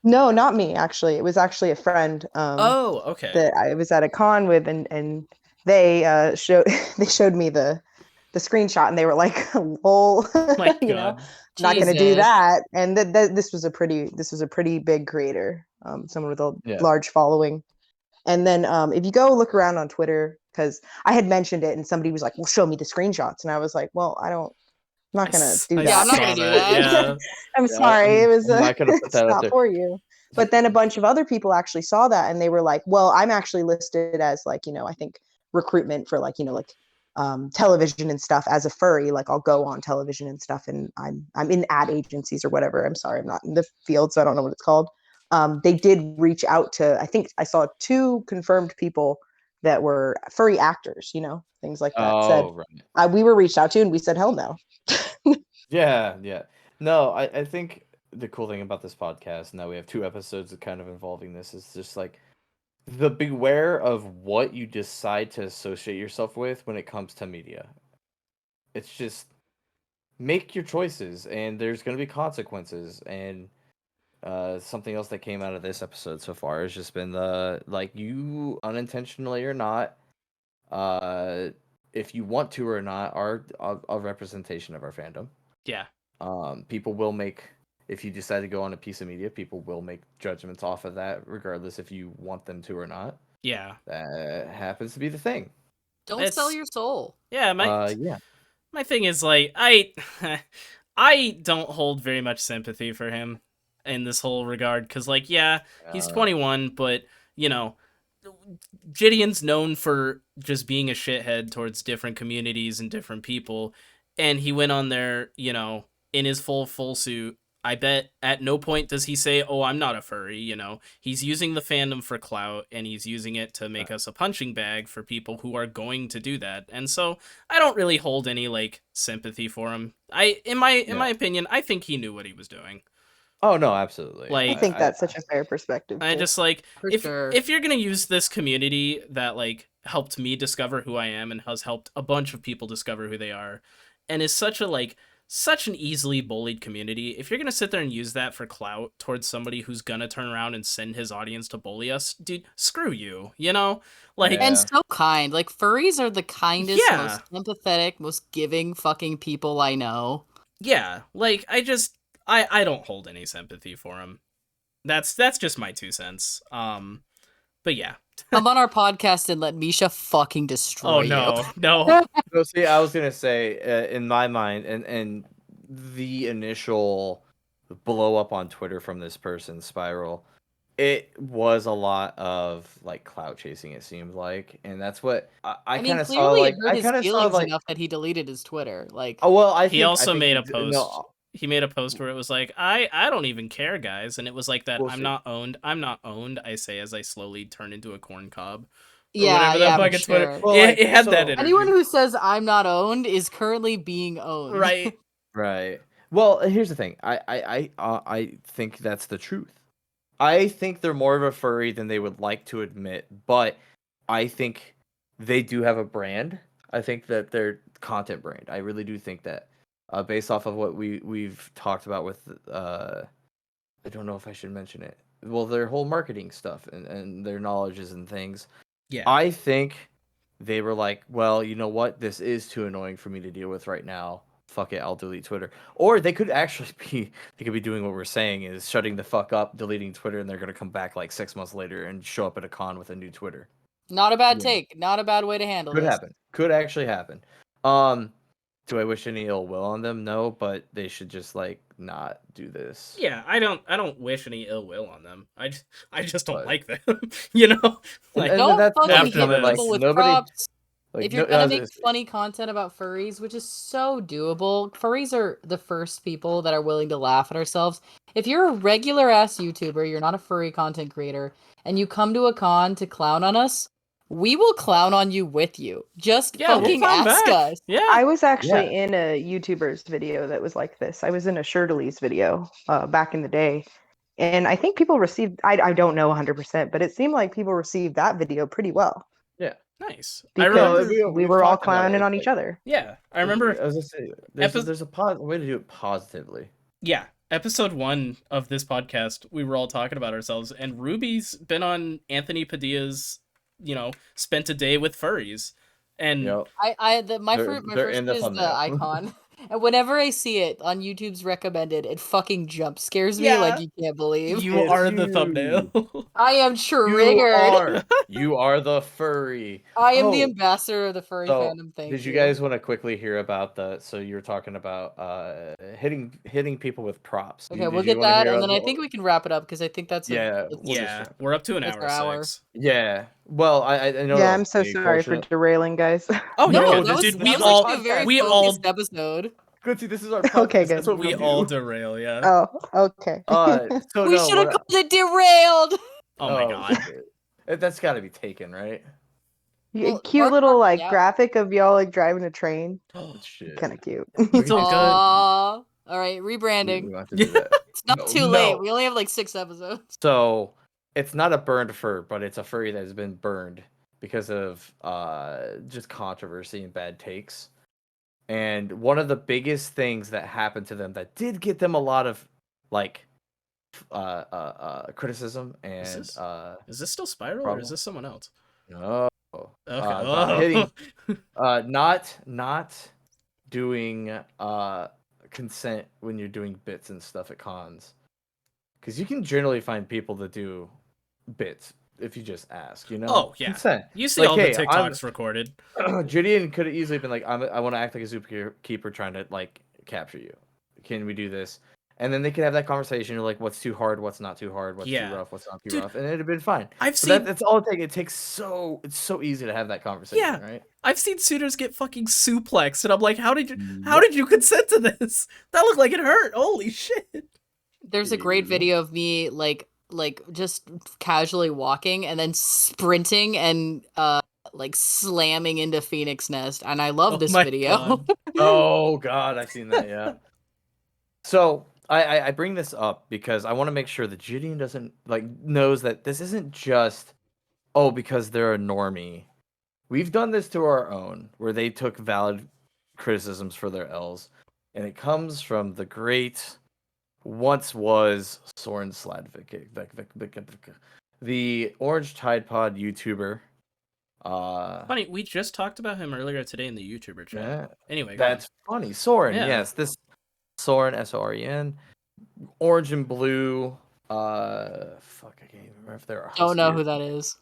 No, not me, actually. It was actually a friend. Oh, okay. That I was at a con with, and they showed me the screenshot, and they were like, "Lol, My you know, God. not going to do Jesus. that." And this was a pretty big creator, someone with a Yeah. large following. And then if you go look around on Twitter, because I had mentioned it, and somebody was like, "Well, show me the screenshots," and I was like, "Well, I'm not going to do that." Yeah, I'm not gonna do that. Yeah. I'm sorry. It was I'm not gonna put it's that out not there. for you. But then a bunch of other people actually saw that, and they were like, well, I'm actually listed as like, I think recruitment for like, television and stuff as a furry. Like I'll go on television and stuff, and I'm in ad agencies or whatever. I'm sorry, I'm not in the field, so I don't know what it's called. They did reach out to, I think I saw 2 confirmed people that were furry actors, things like that. Oh, right. We were reached out to, and we said, hell no. Yeah. No, I think the cool thing about this podcast, now we have 2 episodes that kind of involving this, is just like the beware of what you decide to associate yourself with when it comes to media. It's just make your choices, and there's going to be consequences. And something else that came out of this episode so far has just been you unintentionally or not, if you want to or not, are a representation of our fandom. Yeah. People will make if you decide to go on a piece of media, people will make judgments off of that, regardless if you want them to or not. Yeah. That happens to be the thing. Don't sell your soul. Yeah, Yeah. my thing is like I don't hold very much sympathy for him in this whole regard cuz like he's 21 but you know Gideon's known for just being a shithead towards different communities and different people and he went on there, in his full suit. I bet at no point does he say, "Oh, I'm not a furry," He's using the fandom for clout and he's using it to make us a punching bag for people who are going to do that. And so I don't really hold any like sympathy for him. In my opinion, I think he knew what he was doing. Oh no, absolutely. Like, I think that's such a fair perspective. I too. just like For if sure. if you're gonna use this community that like helped me discover who I am and has helped a bunch of people discover who they are, and is such an easily bullied community, if you're gonna sit there and use that for clout towards somebody who's gonna turn around and send his audience to bully us, dude, screw you. Like Yeah. And so kind. Like furries are the kindest, Yeah. most empathetic, most giving fucking people I know. yeah, like I don't hold any sympathy for him. That's just my 2 cents. But yeah. Come on our podcast and let Misha fucking destroy you. No. So see, I was gonna say, in my mind, and the initial blow up on Twitter from this person, Spiral, it was a lot of like clout chasing. It seemed like, and that's what I mean, kind of saw. clearly Like, it hurt I his kind of saw feelings like, enough that he deleted his Twitter. Like, oh well, I He think also made a he- post. No, He made a post where it was like, I don't even care, guys, and it was like that. We'll I'm see. not owned. I'm not owned. I say as I slowly turn into a corn cob. Or yeah, whatever yeah, that for fucking Twitter. sure. Well, it, like, it had so- that energy. Anyone who says I'm not owned is currently being owned. Right. right. Well, here's the thing. I think that's the truth. I think they're more of a furry than they would like to admit, but I think they do have a brand. I think that they're content brand. I really do think that, based off of what we've talked about with, I don't know if I should mention it. Well, their whole marketing stuff and their knowledges and things. Yeah. I think they were like, well, you know what? This is too annoying for me to deal with right now. Fuck it, I'll delete Twitter. Or they could actually be doing what we're saying is shutting the fuck up, deleting Twitter, and they're gonna come back like 6 months later and show up at a con with a new Twitter. Not a bad Yeah. take. Not a bad way to handle Could this. happen. Could actually happen. Do I wish any ill will on them? No, but they should just like not do this. Yeah, I don't wish any ill will on them. I just don't But- like them. You know? Like, And Don't that's fucking after hit this. people like, with nobody- props. Like, If you're no- I gonna was make funny content about furries, which is so doable, furries are the first people that are willing to laugh at ourselves. If you're a regular ass YouTuber, you're not a furry content creator, and you come to a con to clown on us, we will clown on you with you. Just yeah, we'll fucking clown ask back. us. Yeah. I was actually in a YouTuber's video that was like this. I was in a Shirtley's video back in the day. And I think people received, I don't know 100%, but it seemed like people received that video pretty well. Nice. I Because remember. we we've were all talked about clowning it, on each like- other. Yeah, I remember. I was gonna say, there's a way to do it positively. Yeah, episode 1 of this podcast, we were all talking about ourselves, and Ruby's been on Anthony Padilla's, spent a day with furries, and Yep. My They're- first they're in the is thumbnail. the icon. And whenever I see it on YouTube's recommended, it fucking jump scares me Yeah. like you can't believe. you It's are the you. thumbnail. I am triggered. You are the furry. I am the Oh, ambassador of the furry so fandom. Thank you. did you guys want to quickly hear about so you were talking about hitting people with props? Okay, Did we'll you get wanna that, hear and then I about- think we can wrap it up because I think that's Yeah, that's- we'll just Yeah, wrap it we're up to an That's hour our hour. 6. Yeah. Well, I know. Yeah, that I'm was so big, sorry for fortunate. derailing, guys. Oh No, no, that was, dude, that was actually a very we focused all episode. Good. See, this is our podcast. Okay, good. That's what we do. all derail. Yeah. Oh, okay. So We no, should have what called it derailed. Oh my god. shit. That's got to be taken, right? Well, Cute Mark little Mark- like yeah. graphic of y'all like driving a train. Shit. Kind of cute. So good. Aw. All right, We rebranding. have to do that. It's not No, too late. no. We only have like 6 episodes. So it's not a burned fur, but it's a furry that has been burned because of just controversy and bad takes. And one of the biggest things that happened to them that did get them a lot of like criticism and this- Is this still Spiral or Problem. is this someone else? no Okay. about hitting not doing consent when you're doing bits and stuff at cons, because you can generally find people that do bits if you just ask. Oh yeah, consent. you see Like, all the hey, TikToks recorded. Gideon could have easily been like, I want to act like a zookeeper trying to like capture you. Can we do this? And then they could have that conversation. You're like, what's too hard? What's not too hard? What's too rough? What's not too Dude, rough? And it'd have been fine. I've seen that's all it takes. It takes it's so easy to have that conversation, right? I've seen suitors get fucking suplexed, and I'm like, how did you consent to this? That looked like it hurt. Holy shit. There's a great video of me like just casually walking and then sprinting and like slamming into Phoenix Nest, and I love this video. God. Oh god, I've seen that, yeah. So I bring this up because I want to make sure that Gideon doesn't knows that this isn't just because they're a normie. We've done this to our own, where they took valid criticisms for their L's, and it comes from the great once was Soren Sladvik, the Orange Tide Pod YouTuber. Funny, we just talked about him earlier today in the YouTuber chat. Yeah, anyway, that's funny. Soren, yes, this Soren, Soren, orange and blue. Fuck, I can't even remember if they're. Don't know who that is.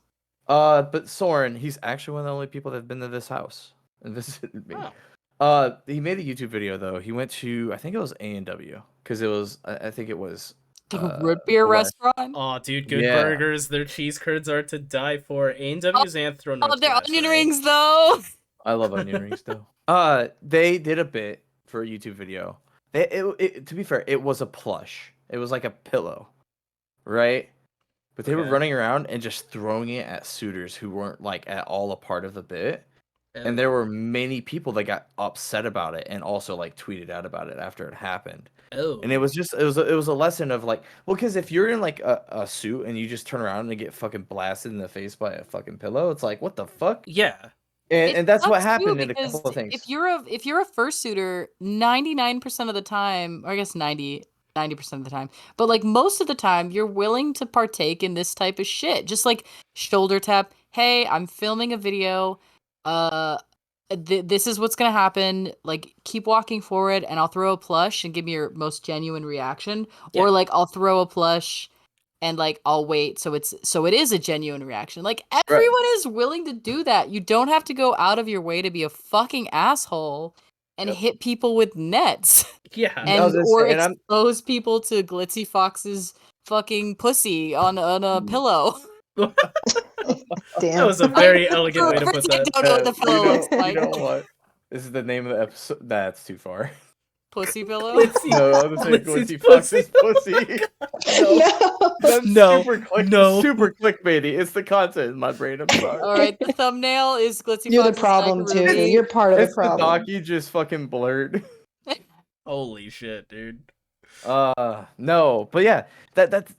But Soren, he's actually one of the only people that have been to this house and visited me. He made a YouTube video though. He went to, I think it was A&W, because it was, I think it was the root beer restaurant. Oh, dude, good burgers. Their cheese curds are to die for. A&W's Anthro. Oh, their onion rings though. I love onion rings though. They did a bit for a YouTube video. To be fair, it was a plush. It was like a pillow, right? But they were running around and just throwing it at suitors who weren't like at all a part of the bit. And there were many people that got upset about it and also like tweeted out about it after it happened. And it was a lesson of like, well, because if you're in like a suit and you just turn around and get fucking blasted in the face by a fucking pillow, it's like, what the fuck? Yeah. And that's what happened in a couple of things. If you're a fursuiter, 99% of the time, or I guess 90% of the time, but like most of the time, you're willing to partake in this type of shit. Just like shoulder tap. Hey, I'm filming a video. This is what's gonna happen. Like, keep walking forward, and I'll throw a plush and give me your most genuine reaction. Yeah. Or like, I'll throw a plush, and like, I'll wait so it is a genuine reaction. Like, everyone is willing to do that. You don't have to go out of your way to be a fucking asshole and hit people with nets. Yeah, and expose people to Glitzy Fox's fucking pussy on a pillow. Damn. That was a very elegant way to put that. I don't know what the pillow looks like. You know what? This is the name of the episode. That's too far. Pussy pillow? No, I was saying Glitzy Fox's pussy. Super clickbaity. It's the content in my brain. I'm sorry. All right, the thumbnail is Glitzy Fox's. You're the problem too. You're part of the problem. The doc you just fucking blurred. Holy shit, dude. No, but yeah,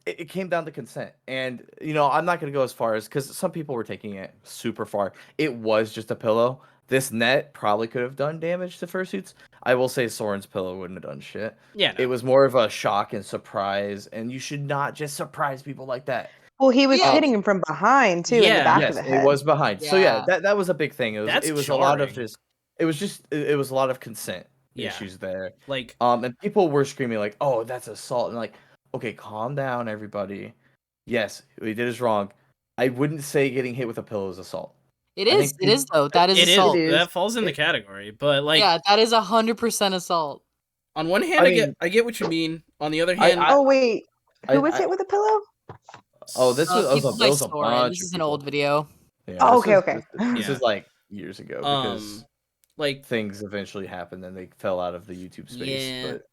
it came down to consent, and I'm not gonna go as far as, because some people were taking it super far. It was just a pillow. This net probably could have done damage to fursuits. I will say Soren's pillow wouldn't have done shit. Yeah, no. It was more of a shock and surprise, and you should not just surprise people like that. Well, he was hitting him from behind too, in the back of the head. It was behind. Yeah. So yeah, that was a big thing. It was jarring. A lot of just. It was a lot of consent issues there. Like, and people were screaming like, "Oh, that's assault!" And like, okay, calm down, everybody. Yes, what he did is wrong. I wouldn't say getting hit with a pillow is assault. It is though. That is assault. That falls in the category, but like, yeah, that is 100% assault. On one hand, I get what you mean. On the other hand, who was hit with a pillow? Oh, this was a bunch. This is an old video. Yeah, okay. This is like years ago, because like things eventually happened and they fell out of the YouTube space. Yeah. But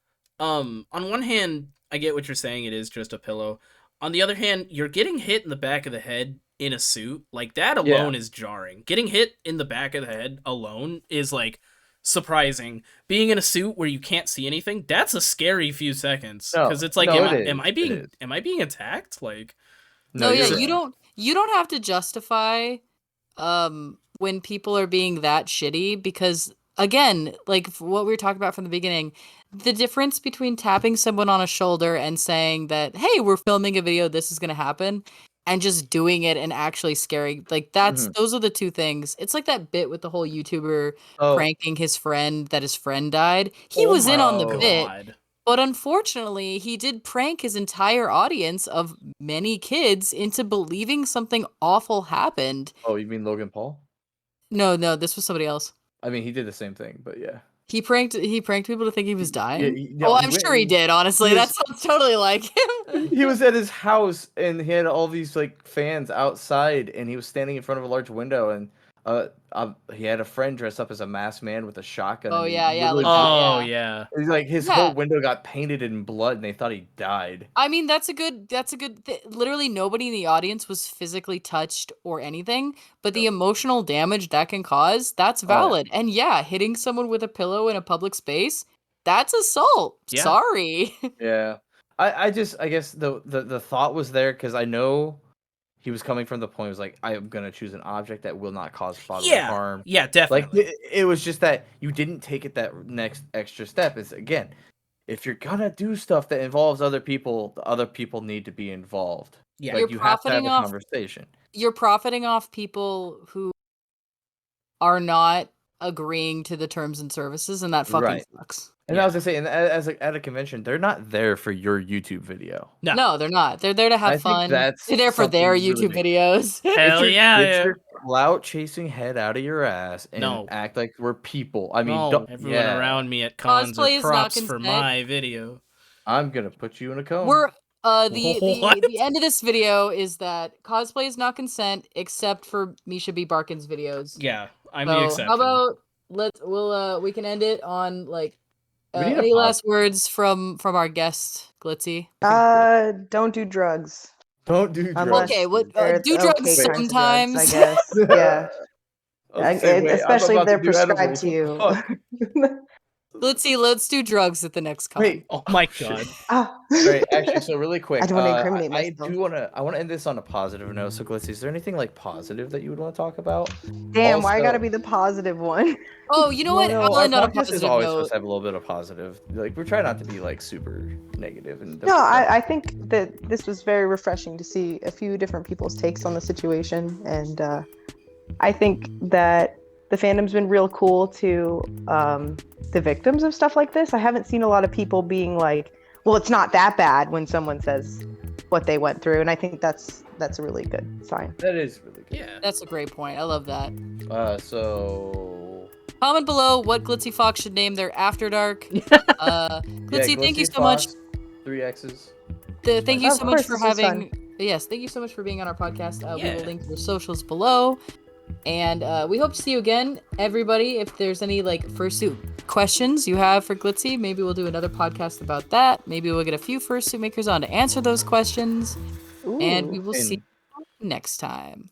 on one hand, I get what you're saying. It is just a pillow. On the other hand, you're getting hit in the back of the head in a suit. Like, that alone is jarring. Getting hit in the back of the head alone is like surprising. Being in a suit where you can't see anything, that's a scary few seconds, because it's like, am I being attacked? Like, you don't have to justify when people are being that shitty, because again, like what we were talking about from the beginning, the difference between tapping someone on a shoulder and saying that, hey, we're filming a video, this is going to happen, and just doing it and actually scaring. Like that's Mhm. those are the two things. It's like that bit with the whole YouTuber Oh, pranking his friend that his friend died. He Oh was in my on the Oh. bit, god. but unfortunately, he did prank his entire audience of many kids into believing something awful happened. oh, you mean Logan Paul? No, this was somebody else. I mean, he did the same thing, but yeah. He pranked people to think he was dying. No, Oh, he I'm went sure he and did, honestly. he That was sounds totally like him. he was at his house and he had all these like fans outside and he was standing in front of a large window and he had a friend dressed up as a masked man with a shotgun Oh and he yeah, literally like that, Oh yeah. yeah. he's like his Yeah. whole window got painted in blood and they thought he died. I mean, that's a good literally nobody in the audience was physically touched or anything, but the Yep. emotional damage that can cause, that's Oh, yeah. valid. And yeah, hitting someone with a pillow in a public space, that's assault. Yeah. Sorry. Yeah. I guess the thought was there because I know he was coming from the point was like I am gonna choose an object that will not cause bodily harm. Yeah, Like definitely. it was just that you didn't take it that next extra step. Is again, if you're gonna do stuff that involves other people, the other people need to be involved. Yeah. Like You're you have to have profiting a off conversation. you're profiting off people who are not agreeing to the terms and services, and that fucking Right. sucks. And I was gonna say, and at a convention, they're not there for your YouTube video. No. No, they're not. They're there to have I think fun. that's They're there for their something really YouTube big. videos. Hell yeah, Get yeah. your clout chasing head out of your ass and No. act like we're people. I mean, No, everyone yeah, around me at cons are Cosplay is not props for consent. my video. I'm gonna put you in a cone. We're What? the end of this video is that cosplay is not consent except for Misha B. Barkin's videos. Yeah, I'm the So exception. how about we can end it on like We need a any pause. last words from our guest Glitzy? Don't do drugs. Don't do drugs. Unless Okay, what they're do the drugs okay kinds of drugs, sometimes. I guess. Yeah. I was gonna say, wait, I'm Especially if about to they're do prescribed edibles. to you. What the fuck? Glitzy, let's do drugs at the next con. Wait. Oh my shit. god. Ah. Right, actually, so really quick, I don't want to incriminate I myself. want to end this on a positive note. So, Glitzy, is there anything like positive that you would want to talk about? Damn, why I Also- gotta be the positive one? Oh, you know what? No, I'll our end on a podcast is positive always note. supposed to have a little bit of positive. Like we try not to be like super negative and. No, I think that this was very refreshing to see a few different people's takes on the situation, and I think that the fandom's been real cool to the victims of stuff like this. I haven't seen a lot of people being like, "Well, it's not that bad" when someone says what they went through, and I think that's a really good sign. That is really good. Yeah. That's a great point. I love that. So. Comment below what Glitzy Fox should name their After Dark. Glitzy, thank you Glitzy so much. Fox, 3 X's. Thank you Of so much course, for this was having. Yes, thank you so much for being on our podcast. We Yeah. will link your socials below, and we hope to see you again, everybody. If there's any like fursuit questions you have for Glitzy, maybe we'll do another podcast about that. Maybe we'll get a few fursuit makers on to answer those questions, and we will see you next time.